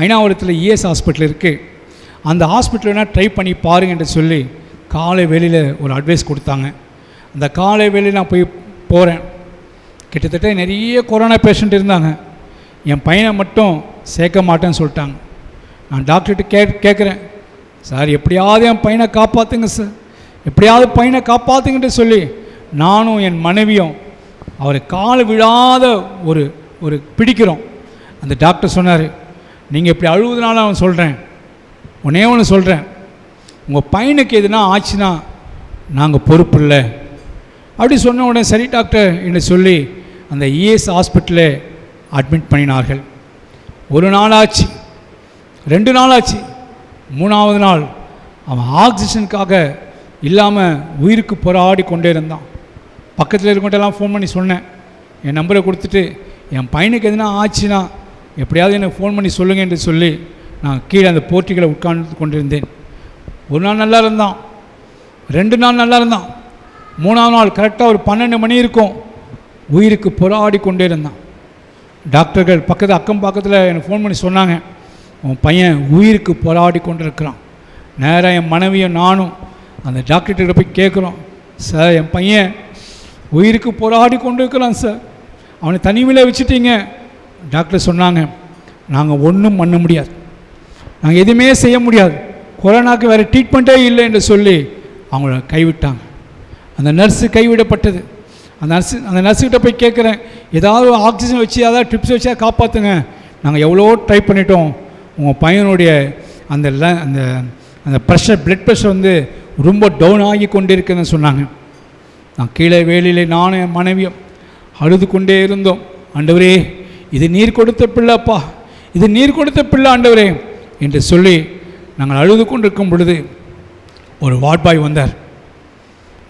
ஐநாவரத்தில் இஎஸ் ஹாஸ்பிட்டல் இருக்குது, அந்த ஹாஸ்பிட்டல் வேணால் ட்ரை பண்ணி பாருங்க என்று சொல்லி காலை வேளையில் ஒரு அட்வைஸ் கொடுத்தாங்க. அந்த காலை வேளையில் நான் போய் போகிறேன். கிட்டத்தட்ட நிறைய கொரோனா பேஷண்ட் இருந்தாங்க. என் பையனை மட்டும் சேர்க்க மாட்டேன்னு சொல்லிட்டாங்க. நான் டாக்டர்கிட்ட கேட்குறேன், சார் எப்படியாவது என் பையனை காப்பாற்றுங்க சார், எப்படியாவது பையனை காப்பாற்றுங்கன்னு சொல்லி நானும் என் மனைவியும் அவரை காலை விழாத ஒரு பிடிக்கிறோம். அந்த டாக்டர் சொன்னார், நீங்கள் இப்படி அழுவதுனால அவன் சொல்கிறேன், ஒன்றே ஒன்று சொல்கிறேன், உங்கள் பையனுக்கு எதுனா ஆச்சுன்னா நாங்கள் பொறுப்பு இல்லை அப்படி சொன்ன உடனே சரி டாக்டர் என்று சொல்லி அந்த இஎஸ் ஹாஸ்பிட்டலில் அட்மிட் பண்ணினார்கள். 1 நாள் ஆச்சு, 2 நாள் ஆச்சு, 3வது நாள் அவன் ஆக்சிஜனுக்காக இல்லாமல் உயிருக்கு போராடி கொண்டே இருந்தான். பக்கத்தில் இருக்கவங்கள்ட்டெல்லாம் ஃபோன் பண்ணி சொன்னேன், என் நம்பரை கொடுத்துட்டு என் பையனுக்கு எதுனா ஆச்சுன்னா எப்படியாவது எனக்கு ஃபோன் பண்ணி சொல்லுங்கள் என்று சொல்லி நான் கீழே அந்த போர்ட்டிகளை உட்கார்ந்து கொண்டிருந்தேன். 1 நாள் நல்லா இருந்தான், 2 நாள் நல்லா இருந்தான், 3வது நாள் கரெக்டாக ஒரு 12 மணி இருக்கும், உயிருக்கு போராடி கொண்டே இருந்தான். டாக்டர்கள் அக்கம் பக்கத்தில் எனக்கு ஃபோன் பண்ணி சொன்னாங்க, உன் பையன் உயிருக்கு போராடி கொண்டிருக்கிறான். நேராக என் மனைவியும் நானும் அந்த டாக்டர்கிட்ட போய் கேட்குறோம், சார் என் பையன் உயிருக்கு போராடி கொண்டு இருக்கிறான் சார், அவனை தனிமையில் வச்சுட்டீங்க. டாக்டர் சொன்னாங்க, நாங்கள் ஒன்றும் பண்ண முடியாது, நாங்கள் எதுவுமே செய்ய முடியாது, கொரோனாவுக்கு வேறு ட்ரீட்மெண்ட்டே இல்லை என்று சொல்லி அவங்கள கைவிட்டாங்க. அந்த நர்ஸு கைவிடப்பட்டது. அந்த நர்ஸுக்கிட்ட போய் கேட்குறேன், ஏதாவது ஆக்சிஜன் வச்சு ஏதாவது ட்ரிப்ஸ் வச்சா காப்பாற்றுங்க, நாங்கள் எவ்வளோ ட்ரை பண்ணிட்டோம், உங்கள் பையனுடைய அந்த அந்த அந்த ப்ரெஷர் பிளட் ப்ரெஷர் வந்து ரொம்ப டவுன் ஆகி கொண்டே இருக்குதுன்னு சொன்னாங்க. நான் கீழே வேலையில் நானும் என் மனைவியும் அழுது கொண்டே இருந்தோம். ஆண்டவரே இது நீர் கொடுத்த பிள்ளைப்பா, இது நீர் கொடுத்த பிள்ளை ஆண்டவரே என்று சொல்லி நாங்கள் அழுது கொண்டிருக்கும் பொழுது ஒரு வார்ட் பாய் வந்தார்.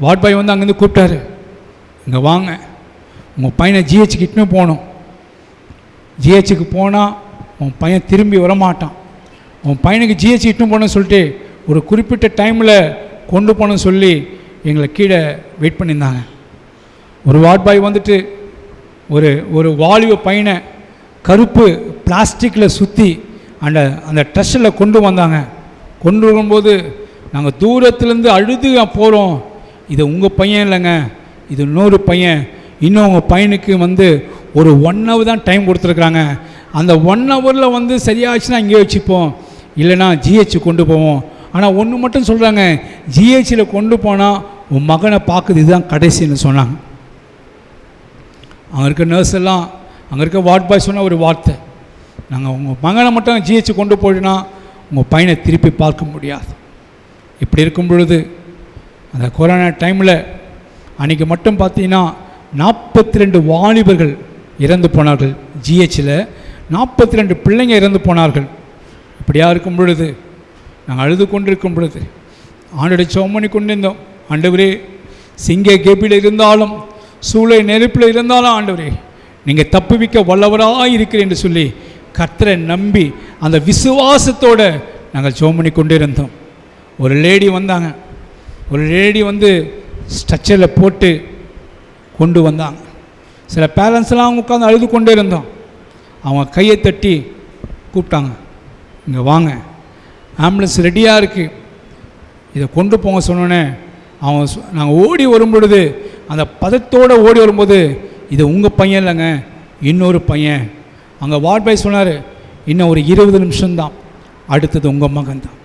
வார்ட் பாய் வந்து அங்கேருந்து கூப்பிட்டாரு, இங்கே வாங்க, உங்கள் பையனை ஜிஹெச்சுக்கு இட்டுன்னு போகணும், ஜிஹெச்சுக்கு போனால் உன் பையன் திரும்பி வரமாட்டான், உன் பையனுக்கு ஜிஹெச் இட்டுன்னு போகணும்னு சொல்லிட்டு ஒரு குறிப்பிட்ட டைமில் கொண்டு போகணும்னு சொல்லி எங்களை கீழே வெயிட் பண்ணியிருந்தாங்க. ஒரு வார்ட் பாய் வந்துட்டு ஒரு வாலிப பையனை கருப்பு பிளாஸ்டிக்கில் சுற்றி அந்த ட்ரெஸ்ஸில் கொண்டு வந்தாங்க. கொண்டு வரும்போது நாங்கள் தூரத்துலேருந்து அழுது போகிறோம், இது உங்கள் பையன் இல்லைங்க, இது இன்னொரு பையன், இன்னும் உங்கள் பையனுக்கு வந்து ஒரு 1 hour தான் டைம் கொடுத்துருக்குறாங்க, அந்த 1 hourல வந்து சரியாச்சுன்னா இங்கே வச்சுப்போம், இல்லைனா ஜிஹெச்சு கொண்டு போவோம். ஆனால் ஒன்று மட்டும் சொல்கிறாங்க, ஜிஹெச்சில் கொண்டு போனால் உன் மகனை பார்க்குது, இதுதான் கடைசின்னு சொன்னாங்க. அங்கே இருக்க நர்ஸ் எல்லாம், அங்கே இருக்க வார்ட் பாய் சொன்ன ஒரு வார்த்தை, நாங்கள் உங்கள் மகனை மட்டும் ஜிஹெச்சு கொண்டு போயிட்டுனா உங்கள் பையனை திருப்பி பார்க்க முடியாது. இப்படி இருக்கும் பொழுது அந்த கொரோனா டைமில் அன்றைக்கி மட்டும் பார்த்தீங்கன்னா 42 வாலிபர்கள் இறந்து போனார்கள். ஜிஹெச்சில் 42 பிள்ளைங்க இறந்து போனார்கள். அப்படியா இருக்கும் பொழுது நாங்கள் அழுது கொண்டிருக்கும் பொழுது ஆண்டோடைய ஜெபம் பண்ணி கொண்டிருந்தோம். ஆண்டவரே, சிங்க கேப்பில் இருந்தாலும் சூளை நெருப்பில் இருந்தாலும் ஆண்டவரே நீங்கள் தப்புவிக்க வல்லவராக இருக்கிறேன் என்று சொல்லி கர்த்தரை நம்பி அந்த விசுவாசத்தோடு நாங்கள் ஜெபம் பண்ணி கொண்டிருந்தோம். ஒரு லேடி வந்தாங்க. ஒரு லேடி வந்து ஸ்ட்ரக்சரில் போட்டு கொண்டு வந்தாங்க. சில பேரண்ட்ஸ்லாம் உட்காந்து அழுது கொண்டே இருந்தோம். அவங்க கையை தட்டி கூப்பிட்டாங்க, இங்கே வாங்க, ஆம்புலன்ஸ் ரெடியாக இருக்குது, இதை கொண்டு போங்க சொன்னோன்னே அவங்க நாங்கள் ஓடி வரும்பொழுது அந்த பதத்தோடு ஓடி வரும்போது இது உங்கள் பையன் இல்லைங்க, இன்னொரு பையன். அங்கே வார்ட் பாய் சொன்னார், இன்னும் ஒரு 20 நிமிஷம்தான், அடுத்தது உங்கள் மகன் தான்,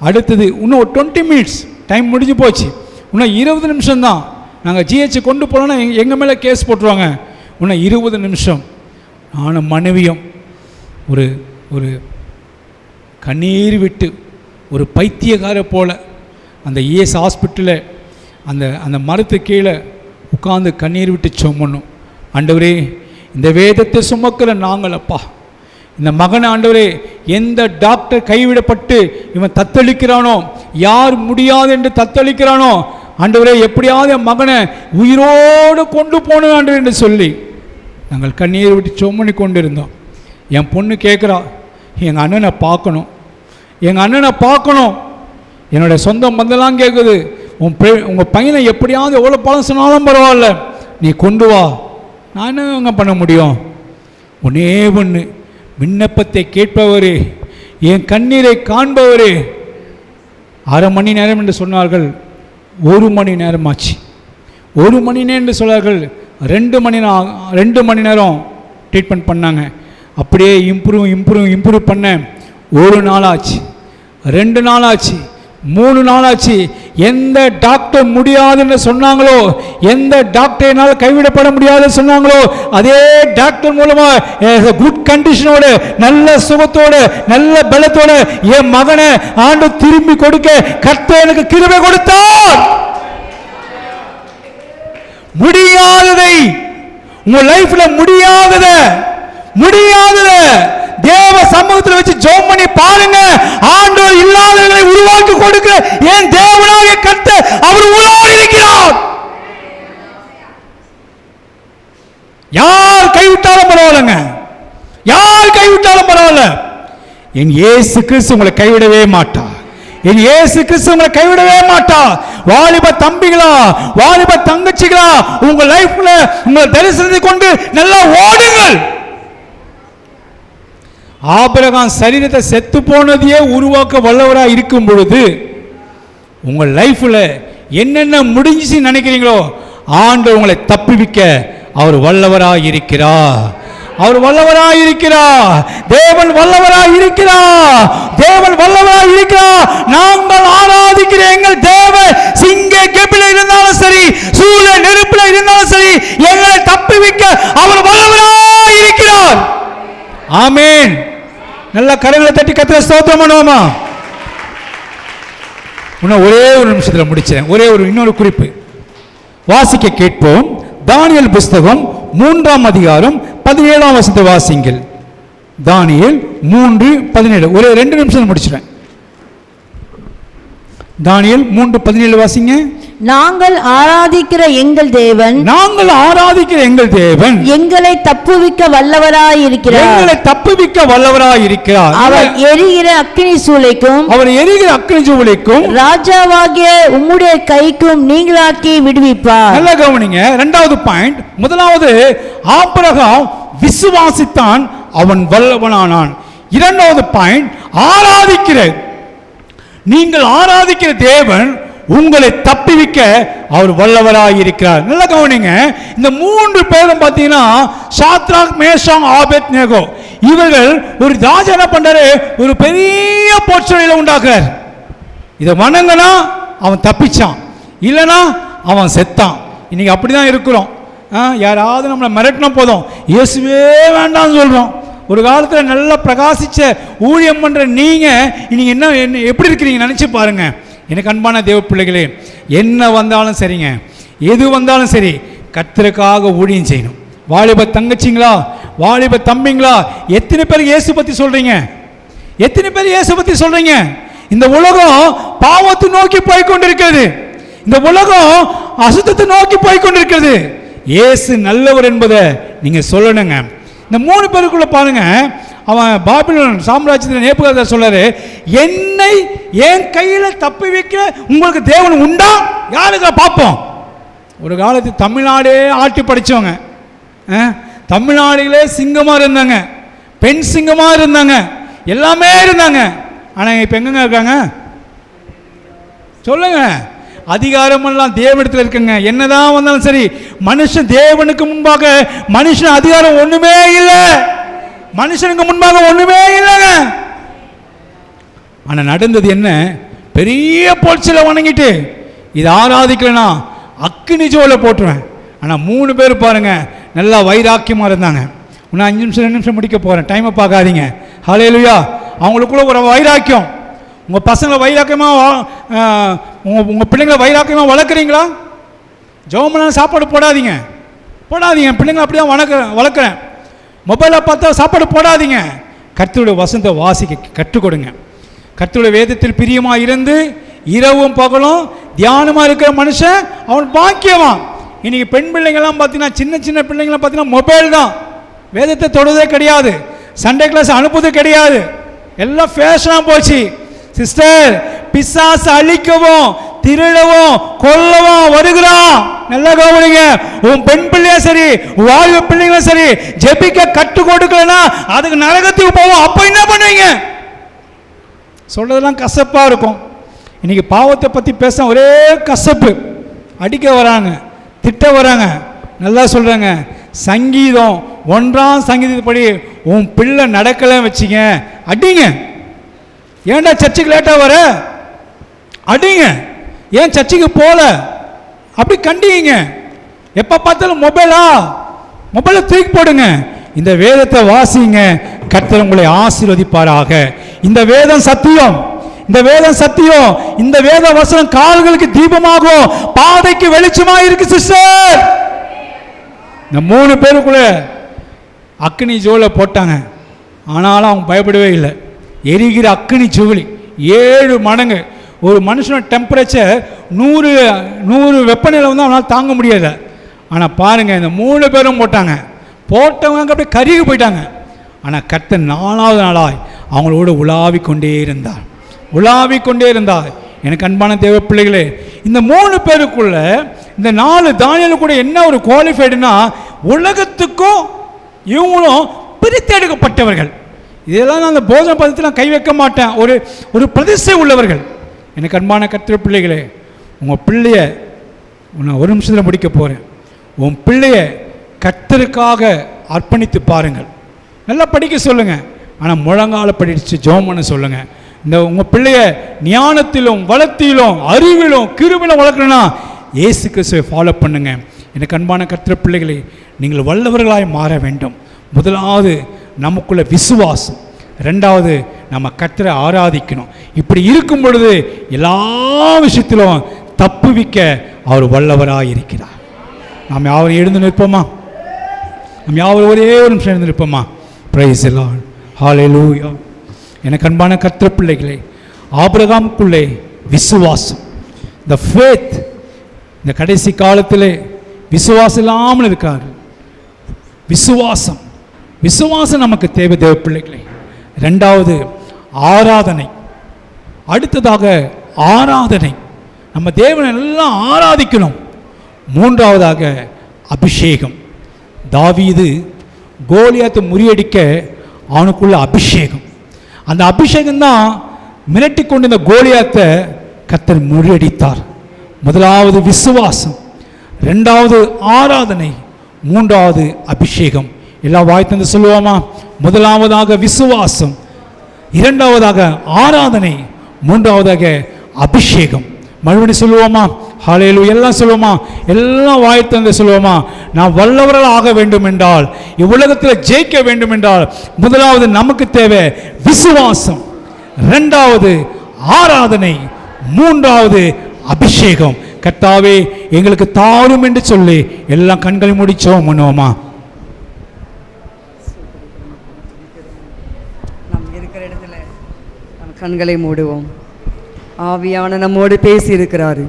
அடுத்தது இன்னும் ஒரு 20 மினிட்ஸ் டைம் முடிஞ்சு போச்சு, இன்னும் 20 நிமிஷம்தான், நாங்கள் ஜிஹெச் கொண்டு போனோன்னா எங்கள் மேலே கேஸ் போட்டுருவாங்க, இன்னும் 20 நிமிஷம். நானும் மனைவியும் ஒரு ஒரு கண்ணீர் விட்டு ஒரு பைத்தியக்கார போல் அந்த இஎஸ் ஹாஸ்பிட்டலில் அந்த அந்த மரத்து கீழே உட்கார்ந்து கண்ணீர் விட்டு சொன்னோம். ஆண்டவரே, இந்த வேதத்தை சுமக்கிற நாங்கள் அப்பா, இந்த மகனை ஆண்டவரே எந்த டாக்டர் கைவிடப்பட்டு இவன் தத்தளிக்கிறானோ, யார் முடியாது என்று தத்தளிக்கிறானோ, ஆண்டவரே எப்படியாவது என் மகனை உயிரோடு கொண்டு போகணும் ஆண்டவர் என்று சொல்லி நாங்கள் கண்ணீர் விட்டு சொம்மணி கொண்டு இருந்தோம். என் பொண்ணு கேட்குறா, எங்கள் அண்ணனை பார்க்கணும், எங்கள் அண்ணனை பார்க்கணும். என்னோடய சொந்த பந்தெல்லாம் கேட்குது, உங்கள் பையனை எப்படியாவது எவ்வளோ பழம் சொன்னாலும் பரவாயில்ல, நீ கொண்டு வா. நான் என்னங்க பண்ண முடியும்? ஒன்னே ஒன்று, விண்ணப்பத்தை கேட்பவரே, என் கண்ணீரை காண்பவரே. 1/2 மணி நேரம் என்று சொன்னார்கள், 1 மணி நேரம் ஆச்சு. 1 மணி நேரம் என்று சொன்னார்கள், 2 மணி நேரம் ட்ரீட்மெண்ட் பண்ணாங்க. அப்படியே இம்ப்ரூவ் பண்ண 1 நாள் ஆச்சு, 2 நாள் ஆச்சு, 3 நாள் ஆச்சு. எந்த டாக்டர் முடியாதுன்னு சொன்னாங்களோ, எந்த டாக்டரினால் கைவிடப்பட முடியாதுன்னு சொன்னாங்களோ, அதே டாக்டர் மூலமாக குட் கண்டிஷனோட, நல்ல சுகத்தோடு, நல்ல பலத்தோடு என் மகனை ஆண்டு திரும்பி கொடுக்க கர்த்தர் எனக்கு கிருபை கொடுத்தார். முடியாததை, உங்க லைஃப்ல முடியாததை தேவ சமூகத்தில் வச்சு ஜெபம் பண்ணி பாருங்க. ஆண்டவர் இல்லாதவர்களை உருவாக்கி கொடுக்க என் தேவனாகிய கர்த்தர் அவர் உயிரோடு இருக்கிறார். யார் கைவிட்டாலும் பரவாயில்லைங்க, யார் கைவிட்டாலும் பரவாயில்ல, என் இயேசு கிறிஸ்து உங்களை கைவிடவே மாட்டார். என் இயேசு கிறிஸ்து உங்களை கைவிடவே மாட்டார். வாலிப தம்பிகளா, வாலிப தங்கச்சிகளா, உங்க லைஃப்ல உங்க தரிசனத்தை கொண்டு நல்லா ஓடுங்கள். ஆபிரகாம் சரீரத்தை செத்து போனதையே உருவாக்க வல்லவராக இருக்கும் பொழுது உங்கள் லைஃப்ல என்னென்ன முடிஞ்சிச்சு நினைக்கிறீங்களோ, ஆண்டவர் உங்களை தப்புவிக்க அவர் வல்லவராக இருக்கிறார். அவர் வல்லவராக இருக்கிறார். தேவன் வல்லவராக இருக்கிறார். தேவன் வல்லவராக இருக்கிறார். நாங்கள் ஆராதிக்கிற எங்கள் தேவன் சிங்க கெபில இருந்தாலும் சரி, சூழ நெருப்பில் இருந்தாலும் சரி, எங்களை தப்புவிக்க அவர் வல்லவராக இருக்கிறார். ஆமென். நல்ல கரங்களை தட்டி கர்த்தரை ஸ்தோத்திரம் பண்ணுவோமா? இன்னும் ஒரே ஒரு நிமிஷத்தில் முடிச்சேன். இன்னொரு குறிப்பு வாசிக்க கேட்போம். தானியேல் புஸ்தகம் 3ஆம் அதிகாரம் 17ஆம் வசனத்தை வாசிங்கள். தானியேல் 3:17. ஒரே 2 நிமிஷம் முடிச்சிடுறேன். தானியேல் 3:17 வாசிங்க. நாங்கள் ஆராதிக்கிற எங்கள் தேவன், நாங்கள் ஆராதிக்கிற எங்கள் தேவன் எங்களை தப்புவிக்க வல்லவராய் இருக்கிறார். எங்களை தப்புவிக்க வல்லவராய் இருக்கிறார். அவர் எரிகிற அக்கினி சூளைக்கும், அவர் எரிகிற அக்கினி சூளைக்கும், ராஜாவாகிய உம்முடைய கைக்கும் நீங்களாக்கி விடுவிப்பார். நல்ல கவனிங்க. 2வது பாயிண்ட். முதலாவது, ஆபிரகாம் விசுவாசித்தான், அவன் வல்லவனானான். 2வது பாயிண்ட், ஆராதிக்கிற, நீங்கள் ஆராதிக்கிற தேவன் உங்களை தப்பிவிக்க அவர் வல்லவராக இருக்கிறார். நல்ல கவனிங்க. இந்த 3 பேரும் பார்த்தீங்கன்னா சாத்ராக், மேஷாக், ஆபேத்நேகோ, இவர்கள் ஒரு ராஜா என்ன பண்றாரு, ஒரு பெரிய போர்ச்சொலியில் உண்டாக்குறார். இதை வணங்கினா அவன் தப்பிச்சான், இல்லைனா அவன் செத்தான். இன்னைக்கு அப்படிதான் இருக்கிறோம். யாராவது நம்மளை மிரட்டினா போதும், இயேசுவே வேண்டாம்னு சொல்றோம். ஒரு காலத்தில் நல்லா பிரகாசிச்ச ஊழியம் பண்ற நீங்க இன்னைக்கு என்ன எப்படி இருக்கிறீங்க நினைச்சு பாருங்க. எனக்கு அன்பான தேவ பிள்ளைகளே, என்ன வந்தாலும் சரிங்க, எது வந்தாலும் சரி, கர்த்தருக்காக ஊழியம் செய்யணும். வாலிப தங்கச்சிங்களா, வாலிப தம்பிங்களா, எத்தனை பேருக்கு இயேசு பற்றி சொல்கிறீங்க? எத்தனை பேர் இயேசு பத்தி சொல்றீங்க? இந்த உலகம் பாவத்தை நோக்கி போய் கொண்டிருக்கிறது. இந்த உலகம் அசுத்தத்தை நோக்கி போய் கொண்டிருக்கிறது. இயேசு நல்லவர் என்பதை நீங்க சொல்லணுங்க. இந்த 3 பேருக்குள்ள பாருங்க, அவன் பாபிலோன் சாம்ராஜ்யத்தில் நேபுகாத்நேச்சர் சொல்றாரு, என்னை என் கையில தப்பி வைக்க உங்களுக்கு தேவன் உண்டா? யாருங்க பார்ப்போம். ஒரு காலத்து தமிழ்நாடே ஆட்டி படிச்சவங்க, தமிழ்நாடுகளே சிங்கமா இருந்தாங்க, பெண் சிங்கமா இருந்தாங்க, எல்லாமே இருந்தாங்க. ஆனா இப்ப எங்கங்க இருக்காங்க சொல்லுங்க? அதிகாரமெல்லாம் தேவனிடத்தில் இருக்குங்க. என்னதான் வந்தாலும் சரி, மனுஷன் தேவனுக்கு முன்பாக மனுஷன் அதிகாரம் ஒண்ணுமே இல்லை, மனுஷனுக்கு முன்பாக ஒண்ணுமே இல்லைங்க. ஆனா நடந்தது என்ன? பெரிய பொல்சில வணங்கிட்டு இது ஆராதிக்கலனா அக்கினி ஜோல போட்டுருவேன். ஆனா 3 பேர் பாருங்க நல்லா வைராக்கியமா இருந்தாங்க. இன்னும் 5 நிமிஷம் 2 நிமிஷம் முடிக்க போறேன், டைமை பார்க்காதீங்க. ஹல்லேலூயா. அவங்களுக்குள்ள ஒரு வைராக்கியம். உங்கள் பசங்களை வைராக்கியமாக உங்கள் பிள்ளைங்களை வைராக்கியமாக வளர்க்குறீங்களா? ஜெபம் சாப்பாடு போடாதீங்க, பிள்ளைங்களை அப்படி தான் வளர்க்குறேன். மொபைலை பார்த்தா சாப்பாடு போடாதீங்க. கர்த்தருடைய வசனத்தை வாசிக்க கற்றுக் கொடுங்க. கர்த்தருடைய வேதத்தில் பிரியமாக இருந்து இரவும் பகலும் தியானமாக இருக்கிற மனுஷன் அவன் பாக்கியவான். இன்னைக்கு பெண் பிள்ளைங்கள்லாம் பார்த்தீங்கன்னா, சின்ன சின்ன பிள்ளைங்களாம் பார்த்தீங்கன்னா மொபைல் தான், வேதத்தை தொடுவதே கிடையாது, சண்டே கிளாஸ் அனுப்புவது கிடையாது, எல்லாம் ஃபேஷனாக போச்சு. சிஸ்டர், பிசாசு அழிக்கவும் திருடவும் கொல்லவும் வருகிறான். நல்லா கவனிங்க. உன் பெண் பிள்ளையா சரி, வாழ்வு பிள்ளைங்களும் சரி, ஜெபிக்க கற்றுக் கொடுக்கலன்னா அதுக்கு நரகத்துக்கு போவோம். அப்போ என்ன பண்ணுவீங்க? சொல்றதெல்லாம் கசப்பா இருக்கும். இன்னைக்கு பாவத்தை பத்தி பேச ஒரே கசப்பு. அடிக்க வராங்க, திட்ட வராங்க. நல்லா சொல்றாங்க, சங்கீதம் 1ஆம் சங்கீதப்படி உன் பிள்ளை நடக்கல வச்சிங்க, அடிங்க. ஏன்டா சர்ச்சுக்கு லேட்டா வர? அடிங்க. ஏன் சர்ச்சுக்கு போல? அப்படி கண்டிங்க. எப்ப பார்த்தாலும் மொபைலை தூக்கி போடுங்க. இந்த வேதத்தை வாசிங்க. கர்த்தர் உங்களை ஆசீர்வதிப்பாராக. இந்த வேதம் சத்தியம், இந்த வேதம் சத்தியம். இந்த வேத வசனம் கால்களுக்கு தீபமாகும், பாதைக்கு வெளிச்சமா இருக்கு சிஸ்டர். இந்த 3 பேருக்குள்ள அக்கினி ஜோலை போட்டாங்க. ஆனாலும் அவங்க பயப்படவே இல்லை. எரிகிற அக்கினி ஜோலி 7 மடங்கு. ஒரு மனுஷனோட டெம்பரேச்சர் 100 வெப்பநிலை வந்து அவனால் தாங்க முடியாது. ஆனால் பாருங்க, இந்த 3 பேரும் போட்டவங்க அப்படியே கருகி போயிட்டாங்க. ஆனால் கர்த்தர் 4வது நாளாய் அவங்களோட உலாவிக் கொண்டே இருந்தார். எனக்கு அன்பான தேவ பிள்ளைகளே, இந்த 3 பேருக்குள்ள இந்த 4 தானியேல் கூட என்ன ஒரு குவாலிஃபைடுனா, உலகத்துக்கும் இவங்களும் பிரித்தெடுக்கப்பட்டவர்கள். இதெல்லாம் நான் அந்த போஜன பதத்தில் கை வைக்க மாட்டேன். ஒரு பிரதிஷ்டை உள்ளவர்கள். எனக்கு அன்பான கர்த்தர் பிள்ளைகளே, உங்கள் பிள்ளைய நான் ஒரு நிமிஷத்தில் முடிக்க போகிறேன். உன் பிள்ளைய கர்த்தருக்காக அர்ப்பணித்து பாருங்கள். நல்லா படிக்க சொல்லுங்கள், ஆனால் முழங்கால படித்து ஜெபம் பண்ண சொல்லுங்கள். இந்த உங்கள் பிள்ளைய ஞானத்திலும் வளத்திலும் அறிவிலும் கிருபிலும் வளர்க்கணும்னா இயேசு கிறிஸ்துவை ஃபாலோ பண்ணுங்க. எனக்கு அன்பான கர்த்தர் பிள்ளைகளே, நீங்கள் வல்லவர்களாய் மாற வேண்டும். முதலாவது நமக்குள்ள விசுவாசம், 2வது நம்ம கர்த்தரை ஆராதிக்கணும். இப்படி இருக்கும் பொழுது எல்லா விஷயத்திலும் தப்புவிக்க அவர் வல்லவராக இருக்கிறார். நாம் யாவரும் எழுந்து நிற்போமா? நாம் யாவரும் ஒரே ஒரு நிமிஷம் எழுந்து நிற்போமா? Price the Lord. ஹல்லேலூயா. எனக்கு அன்பான கர்த்தர் பிள்ளைகளே, ஆபிரகாமுக்குள்ளே விசுவாசம், இந்த ஃபேத், இந்த கடைசி காலத்திலே விசுவாசம் இல்லாமல் இருக்கார்கள். விசுவாசம் நமக்கு தேவை தேவ பிள்ளைகளே. 2வது ஆராதனை. அடுத்ததாக ஆராதனை, நம்ம தேவனை எல்லாம் ஆராதிக்கணும். 3வதாக அபிஷேகம். தாவீது கோலியாத்தை முறியடிக்க அவனுக்குள்ள அபிஷேகம். அந்த அபிஷேகம் தான் மிரட்டி கொண்டு இந்த கோலியாத்தை கர்த்தர் முறியடித்தார். முதலாவது விசுவாசம், 2வது ஆராதனை, 3வது அபிஷேகம். எல்லாம் வாய் தந்து சொல்லுவோமா? முதலாவதாக விசுவாசம், 2வதாக ஆராதனை, 3வதாக அபிஷேகம். மறுபடியும் சொல்லுவோமா? ஹல்லேலூயா. எல்லாம் சொல்லுவோமா? எல்லாம் வாய் தந்து சொல்லுவோமா? நான் வல்லவர்கள் ஆக வேண்டும் என்றால், இவ்வுலகத்தில் ஜெயிக்க வேண்டும் என்றால், முதலாவது நமக்கு தேவை விசுவாசம், 2வது ஆராதனை, 3வது அபிஷேகம். கர்த்தாவே எங்களுக்கு தாரும் என்று சொல்லி எல்லாம் கண்களை முடிச்சோம் பண்ணுவோமா? நம்ம இருக்கிற இடத்துல கண்களை மூடுவோம். ஆவியான நம்மோடு பேசி இருக்கிறாரு.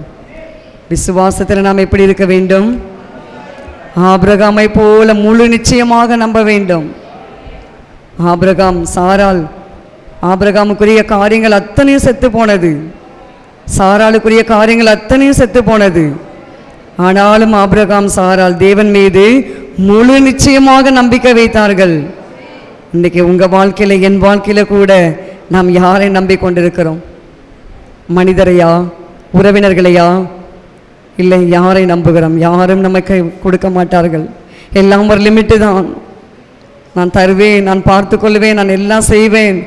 விசுவாசத்தில் நாம் எப்படி இருக்க வேண்டும்? ஆபிரகாமை போல முழு நிச்சயமாக நம்ப வேண்டும். ஆபிரகாம், சாராள், ஆபிரகாமுக்குரிய காரியங்கள் அத்தனையும் செத்து போனது. சாராளுக்குரிய காரியங்கள் அத்தனையும் செத்து போனது. ஆனாலும் ஆபிரகாம், சாராள் தேவன் மீது முழு நிச்சயமாக நம்பிக்கை வைத்தார்கள். இன்றைக்கி உங்கள் வாழ்க்கையில், என் வாழ்க்கையில் கூட நாம் யாரை நம்பிக்கொண்டிருக்கிறோம்? மனிதரையா, உறவினர்களையா, இல்லை யாரை நம்புகிறோம்? யாரும் நமக்கு கொடுக்க மாட்டார்கள். எல்லாம் ஒரு லிமிட்டு தான். நான் தருவேன், நான் பார்த்து கொள்வேன், நான் எல்லாம் செய்வேன்,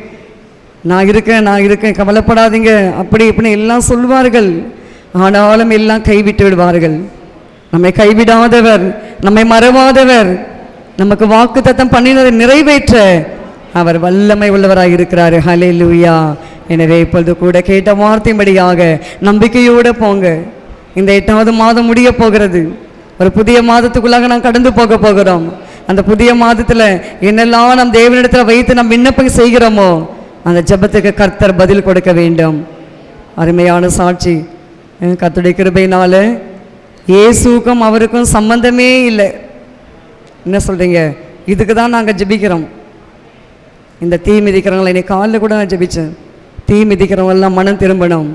நான் இருக்கேன், கவலைப்படாதீங்க, அப்படி இப்படி எல்லாம் சொல்வார்கள். ஆனாலும் எல்லாம் கைவிட்டு விடுவார்கள். நம்மை கைவிடாதவர், நம்மை மறவாதவர், நமக்கு வாக்குத்தத்தம் பண்ணினதை நிறைவேற்ற அவர் வல்லமை உள்ளவராக இருக்கிறார். ஹல்லேலூயா. எனவே இப்பொழுது கூட கேட்ட வார்த்தையின்படியாக நம்பிக்கையோடு போங்க. இந்த 8வது மாதம் முடிய போகிறது. ஒரு புதிய மாதத்துக்குள்ளாக நாம் கடந்து போக போகிறோம். அந்த புதிய மாதத்தில் என்னெல்லாம் நம் தேவனிடத்தில் வைத்து நாம் விண்ணப்பம் செய்கிறோமோ அந்த ஜெபத்துக்கு கர்த்தர் பதில் கொடுக்க வேண்டும். அருமையான சாட்சி. கர்த்தருடைய கிருபையினால இயேசுக்கும் அவருக்கும் சம்பந்தமே இல்லை. என்ன சொல்கிறீங்க? இதுக்கு தான் நாங்கள் ஜெபிக்கிறோம். இந்த தீ மிதிக்கிறவங்களை இன்னைக்கு காலையில் கூட நான் ஜெபித்தேன். தீ மிதிக்கிறவங்கெல்லாம் மனம் திரும்பணும்.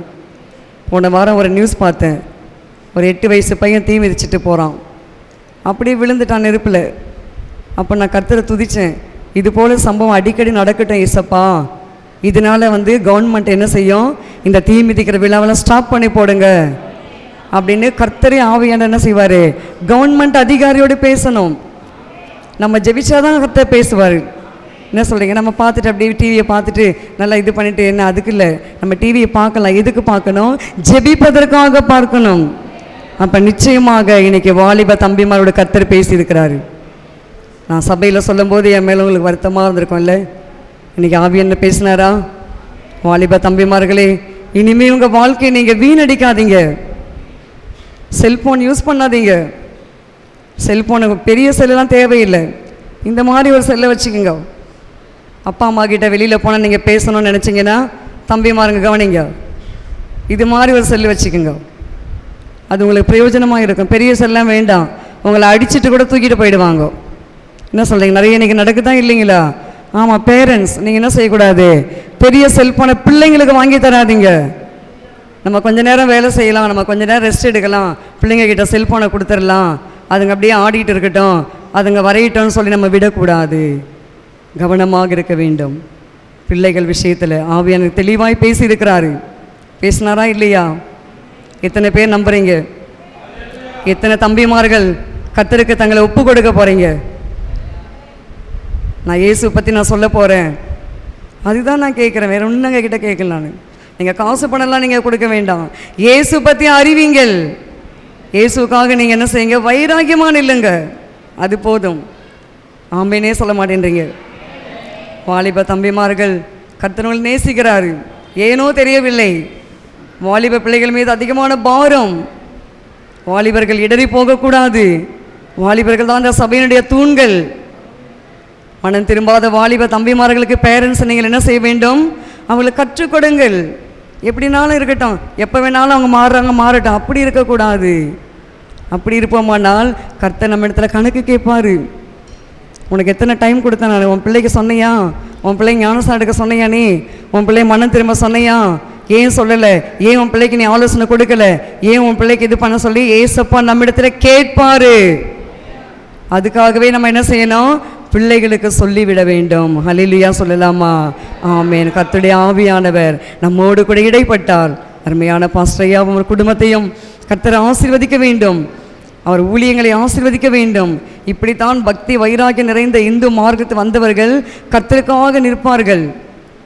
போன வாரம் ஒரு நியூஸ் பார்த்தேன். ஒரு 8 வயசு பையன் தீ மிதிச்சுட்டு போகிறான். அப்படியே விழுந்துட்டான் நெருப்பில். அப்போ நான் கர்த்தரை துதித்தேன். இது போல் சம்பவம் அடிக்கடி நடக்கட்டும் ஏசப்பா. இதனால் கவர்மெண்ட் என்ன செய்யும்? இந்த தீ மிதிக்கிற விழாவெல்லாம் ஸ்டாப் பண்ணி போடுங்க அப்படின்னு கர்த்தரே ஆவியான என்ன செய்வார்? கவர்மெண்ட் அதிகாரியோடு பேசணும். நம்ம ஜெபிச்சாதான் கர்த்தர் பேசுவார். என்ன சொல்கிறீங்க? நம்ம பார்த்துட்டு அப்படியே டிவியை பார்த்துட்டு நல்லா இது பண்ணிட்டு என்ன, அதுக்கு இல்லை. நம்ம டிவியை பார்க்கலாம். எதுக்கு பார்க்கணும்? ஜெபிப்பதற்காக பார்க்கணும். அப்போ நிச்சயமாக இன்றைக்கி வாலிப தம்பிமாரோட கர்த்தர் பேசியிருக்கிறாரு. நான் சபையில் சொல்லும்போது என் மேலே உங்களுக்கு வருத்தமாக இருந்திருக்கும்ல. இன்றைக்கி ஆவி என்ன பேசினாரா? வாலிப தம்பிமார்களே, இனிமேல் உங்கள் வாழ்க்கையை நீங்கள் வீணடிக்காதீங்க. செல்ஃபோன் யூஸ் பண்ணாதீங்க. செல்ஃபோனு பெரிய செல்லாம் தேவையில்லை. இந்த மாதிரி ஒரு செல்லை வச்சுக்கோங்க. அப்பா அம்மா கிட்ட வெளியில் போனால் நீங்கள் பேசணும்னு நினச்சிங்கன்னா தம்பிமாருங்க கவனிங்க, இது மாதிரி ஒரு செல்லு வச்சுக்கோங்க. அது உங்களுக்கு பிரயோஜனமாக இருக்கும். பெரிய செல்லாம் வேண்டாம். உங்களை அடிச்சுட்டு கூட தூக்கிட்டு போயிடுவாங்க. என்ன சொல்கிறீங்க? நிறைய இன்றைக்கி நடக்குதான் இல்லைங்களா? ஆமாம். பேரண்ட்ஸ், நீங்கள் என்ன செய்யக்கூடாது? பெரிய செல்ஃபோனை பிள்ளைங்களுக்கு வாங்கி தராதிங்க. நம்ம கொஞ்ச நேரம் வேலை செய்யலாம், நம்ம கொஞ்ச நேரம் ரெஸ்ட் எடுக்கலாம், பிள்ளைங்கக்கிட்ட செல்ஃபோனை கொடுத்துடலாம், அதுங்க அப்படியே ஆடிட்டு இருக்கட்டும், அதுங்க வரையிட்டோன்னு சொல்லி நம்ம விடக்கூடாது. கவனமாக இருக்க வேண்டும். பிள்ளைகள் விஷயத்தில் ஆவியான தெளிவாய் பேசியிருக்கிறாரு. பேசினாரா இல்லையா? எத்தனை பேர் நம்புறீங்க? எத்தனை தம்பிமார்கள் கர்த்தருக்கு தங்களை ஒப்பு கொடுக்க போகிறீங்க? நான் இயேசு பற்றி நான் சொல்ல போகிறேன். அதுதான் நான் கேட்குறேன். வேறு ஒன்றும் எங்கள் கிட்ட கேட்கல. நான் நீங்கள் காசு பணம்லாம் நீங்கள் கொடுக்க வேண்டாம். இயேசு பற்றி அறிவிங்கள். இயேசுக்காக நீங்கள் என்ன செய்யுங்க? வைராக்கியமான இல்லைங்க, அது போதும். ஆம்பேனே சொல்ல மாட்டேன்றீங்க. வாலிப தம்பிமார்கள் கர்த்தர்கள் நேசிக்கிறாரு. ஏனோ தெரியவில்லை, வாலிப பிள்ளைகள் மீது அதிகமான பாரம். வாலிபர்கள் இடறி போகக்கூடாது. வாலிபர்கள் தான் இந்த சபையினுடைய தூண்கள். மனம் திரும்பாத வாலிப தம்பிமார்களுக்கு பேரண்ட்ஸ் நீங்கள் என்ன செய்ய வேண்டும்? அவங்களுக்கு கற்றுக் கொடுங்கள். எப்படினாலும் இருக்கட்டும், எப்போ வேணாலும் அவங்க மாறுறாங்க, மாறட்டும். அப்படி இருக்கக்கூடாது. அப்படி இருப்போமானால் கர்த்தர் நம்ம இடத்துல கணக்கு கேட்பார். உனக்கு எத்தனை டைம் கொடுத்தேன் நான்? உன் பிள்ளைக்கு சொன்னையா? உன் பிள்ளைங்க ஞானஸ்நானம் எடுக்க சொன்னையா? நீ உன் பிள்ளை மனம் திரும்ப சொன்னையா? ஏன் சொல்லலை? ஏன் உன் பிள்ளைக்கு நீ ஆலோசனை கொடுக்கல? ஏன் உன் பிள்ளைக்கு இது பண்ண சொல்லி ஏசப்பா நம்ம இடத்துல கேட்பாரு. அதுக்காகவே நம்ம என்ன செய்யணும்? பிள்ளைகளுக்கு சொல்லிவிட வேண்டும். ஹல்லேலூயா சொல்லலாமா? ஆமென். கர்த்தருடைய ஆவியானவர் நம்மோடு கூட இடைப்பட்டார். அருமையான பாஸ்டரையாவும் அவர் குடும்பத்தையும் கர்த்தரை ஆசீர்வதிக்க வேண்டும். அவர் ஊழியங்களை ஆசீர்வதிக்க வேண்டும். இப்படித்தான் பக்தி வைராக்கியம் நிறைந்த இந்து மார்க்கத்து வந்தவர்கள் கர்த்தருக்காக நிற்பார்கள்.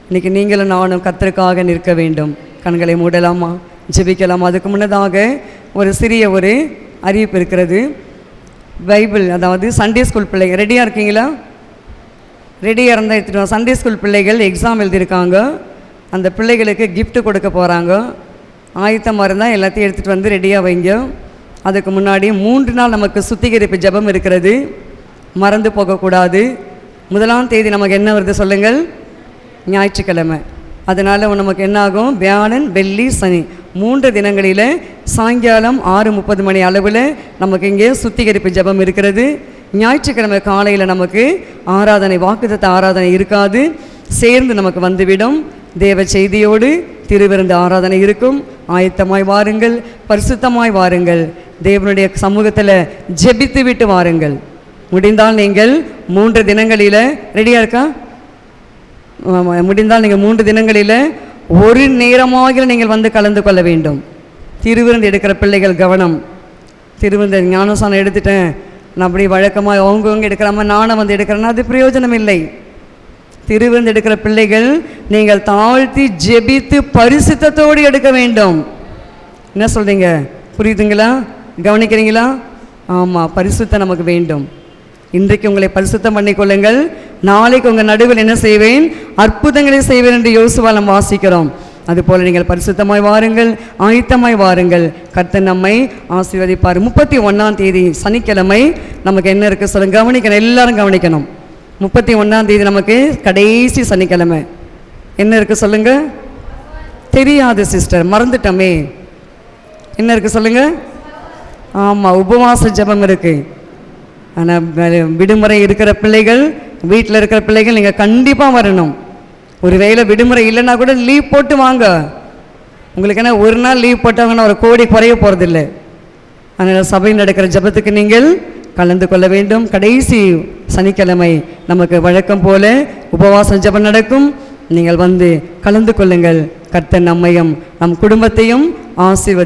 இன்றைக்கி நீங்களும் நானும் கர்த்தருக்காக நிற்க வேண்டும். கண்களை மூடலாமா? ஜெபிக்கலாமா? அதுக்கு முன்னதாக ஒரு சிறிய அறிவிப்பு இருக்கிறது. பைபிள், அதாவது சண்டே ஸ்கூல் பிள்ளைகள் ரெடியாக இருக்கீங்களா? ரெடியாக இருந்தால் எடுத்துகிட்டு சண்டே ஸ்கூல் பிள்ளைகள் எக்ஸாம் எழுதியிருக்காங்க. அந்த பிள்ளைகளுக்கு கிஃப்ட் கொடுக்க போகிறாங்க. ஆயத்தமாக இருந்தால் எல்லாத்தையும் எடுத்துகிட்டு வந்து ரெடியாக வைங்க. அதுக்கு முன்னாடி 3 நாள் நமக்கு சுத்திகரிப்பு ஜெபம் இருக்கிறது, மறந்து போகக்கூடாது. 1ஆம் தேதி நமக்கு என்ன வருது சொல்லுங்கள்? ஞாயிற்றுக்கிழமை. அதனால் நமக்கு என்னாகும், வியாழன் வெள்ளி சனி 3 தினங்களில் சாயங்காலம் 6:30 மணி அளவில் நமக்கு இங்கே சுத்திகரிப்பு ஜெபம் இருக்கிறது. ஞாயிற்றுக்கிழமை காலையில் நமக்கு ஆராதனை, வாக்குத்தத்த ஆராதனை இருக்காது, சேர்ந்து நமக்கு வந்துவிடும். தேவ செய்தியோடு திருவிருந்து ஆராதனை இருக்கும். ஆயத்தமாய் வாருங்கள், பரிசுத்தமாய் வாருங்கள், தேவனுடைய சமூகத்தில் ஜெபித்து விட்டு வாருங்கள். முடிந்தால் நீங்கள் 3 தினங்களில் ரெடியாக இருக்கா? முடிந்தால் நீங்கள் 3 தினங்களில் ஒரு நேரமாக நீங்கள் வந்து கலந்து கொள்ள வேண்டும். திருவிருந்து எடுக்கிற பிள்ளைகள் கவனம். திருவிருந்து ஞானசானம் எடுத்துட்டேன், நான் அப்படி வழக்கமாக அவங்கவுங்க எடுக்கிறாம நானும் வந்து எடுக்கிறேன்னா அது பிரயோஜனம் இல்லை. திருவிருந்து எடுக்கிற பிள்ளைகள் நீங்கள் தாழ்த்தி ஜெபித்து பரிசுத்தத்தோடு எடுக்க வேண்டும். என்ன சொல்கிறீங்க? புரியுதுங்களா? கவனிக்கிறீங்களா? ஆமாம், பரிசுத்தம் நமக்கு வேண்டும். இன்றைக்கு உங்களை பரிசுத்தம் பண்ணிக்கொள்ளுங்கள். நாளைக்கு உங்கள் நடுவில் என்ன செய்வேன்? அற்புதங்களை செய்வேன் என்று யோசுவால் நாம் வாசிக்கிறோம். அதுபோல் நீங்கள் பரிசுத்தமாய் வாருங்கள், ஆயத்தமாய் வாருங்கள். கர்த்தர் நம்மை ஆசீர்வதிப்பார். 31ஆம் தேதி சனிக்கிழமை நமக்கு என்ன இருக்குது சொல்லுங்கள். கவனிக்கணும், எல்லாரும் கவனிக்கணும். 31ஆம் தேதி நமக்கு கடைசி சனிக்கிழமை. என்ன இருக்குது சொல்லுங்கள். தெரியாது சிஸ்டர், மறந்துட்டோமே. என்ன இருக்குது சொல்லுங்கள். ஆமாம், உபவாச ஜெபம் இருக்குது. ஆனால் விடுமுறை இருக்கிற பிள்ளைகள், வீட்டில் இருக்கிற பிள்ளைகள் நீங்கள் கண்டிப்பாக வரணும். ஒருவேளை விடுமுறை இல்லைன்னா கூட லீவ் போட்டு வாங்க. உங்களுக்கு என்ன ஒரு நாள் லீவ் போட்டாங்கன்னா ஒரு கோடி குறைய போகிறதில்ல. அதனால் சபையில் நடக்கிற ஜெபத்துக்கு நீங்கள் கலந்து கொள்ள வேண்டும். கடைசி சனிக்கிழமை நமக்கு வழக்கம் போல உபவாச ஜெபம் நடக்கும். நீங்கள் வந்து கலந்து கொள்ளுங்கள். கர்த்தர் நம்மையும் நம் குடும்பத்தையும் ஆசீர்வதி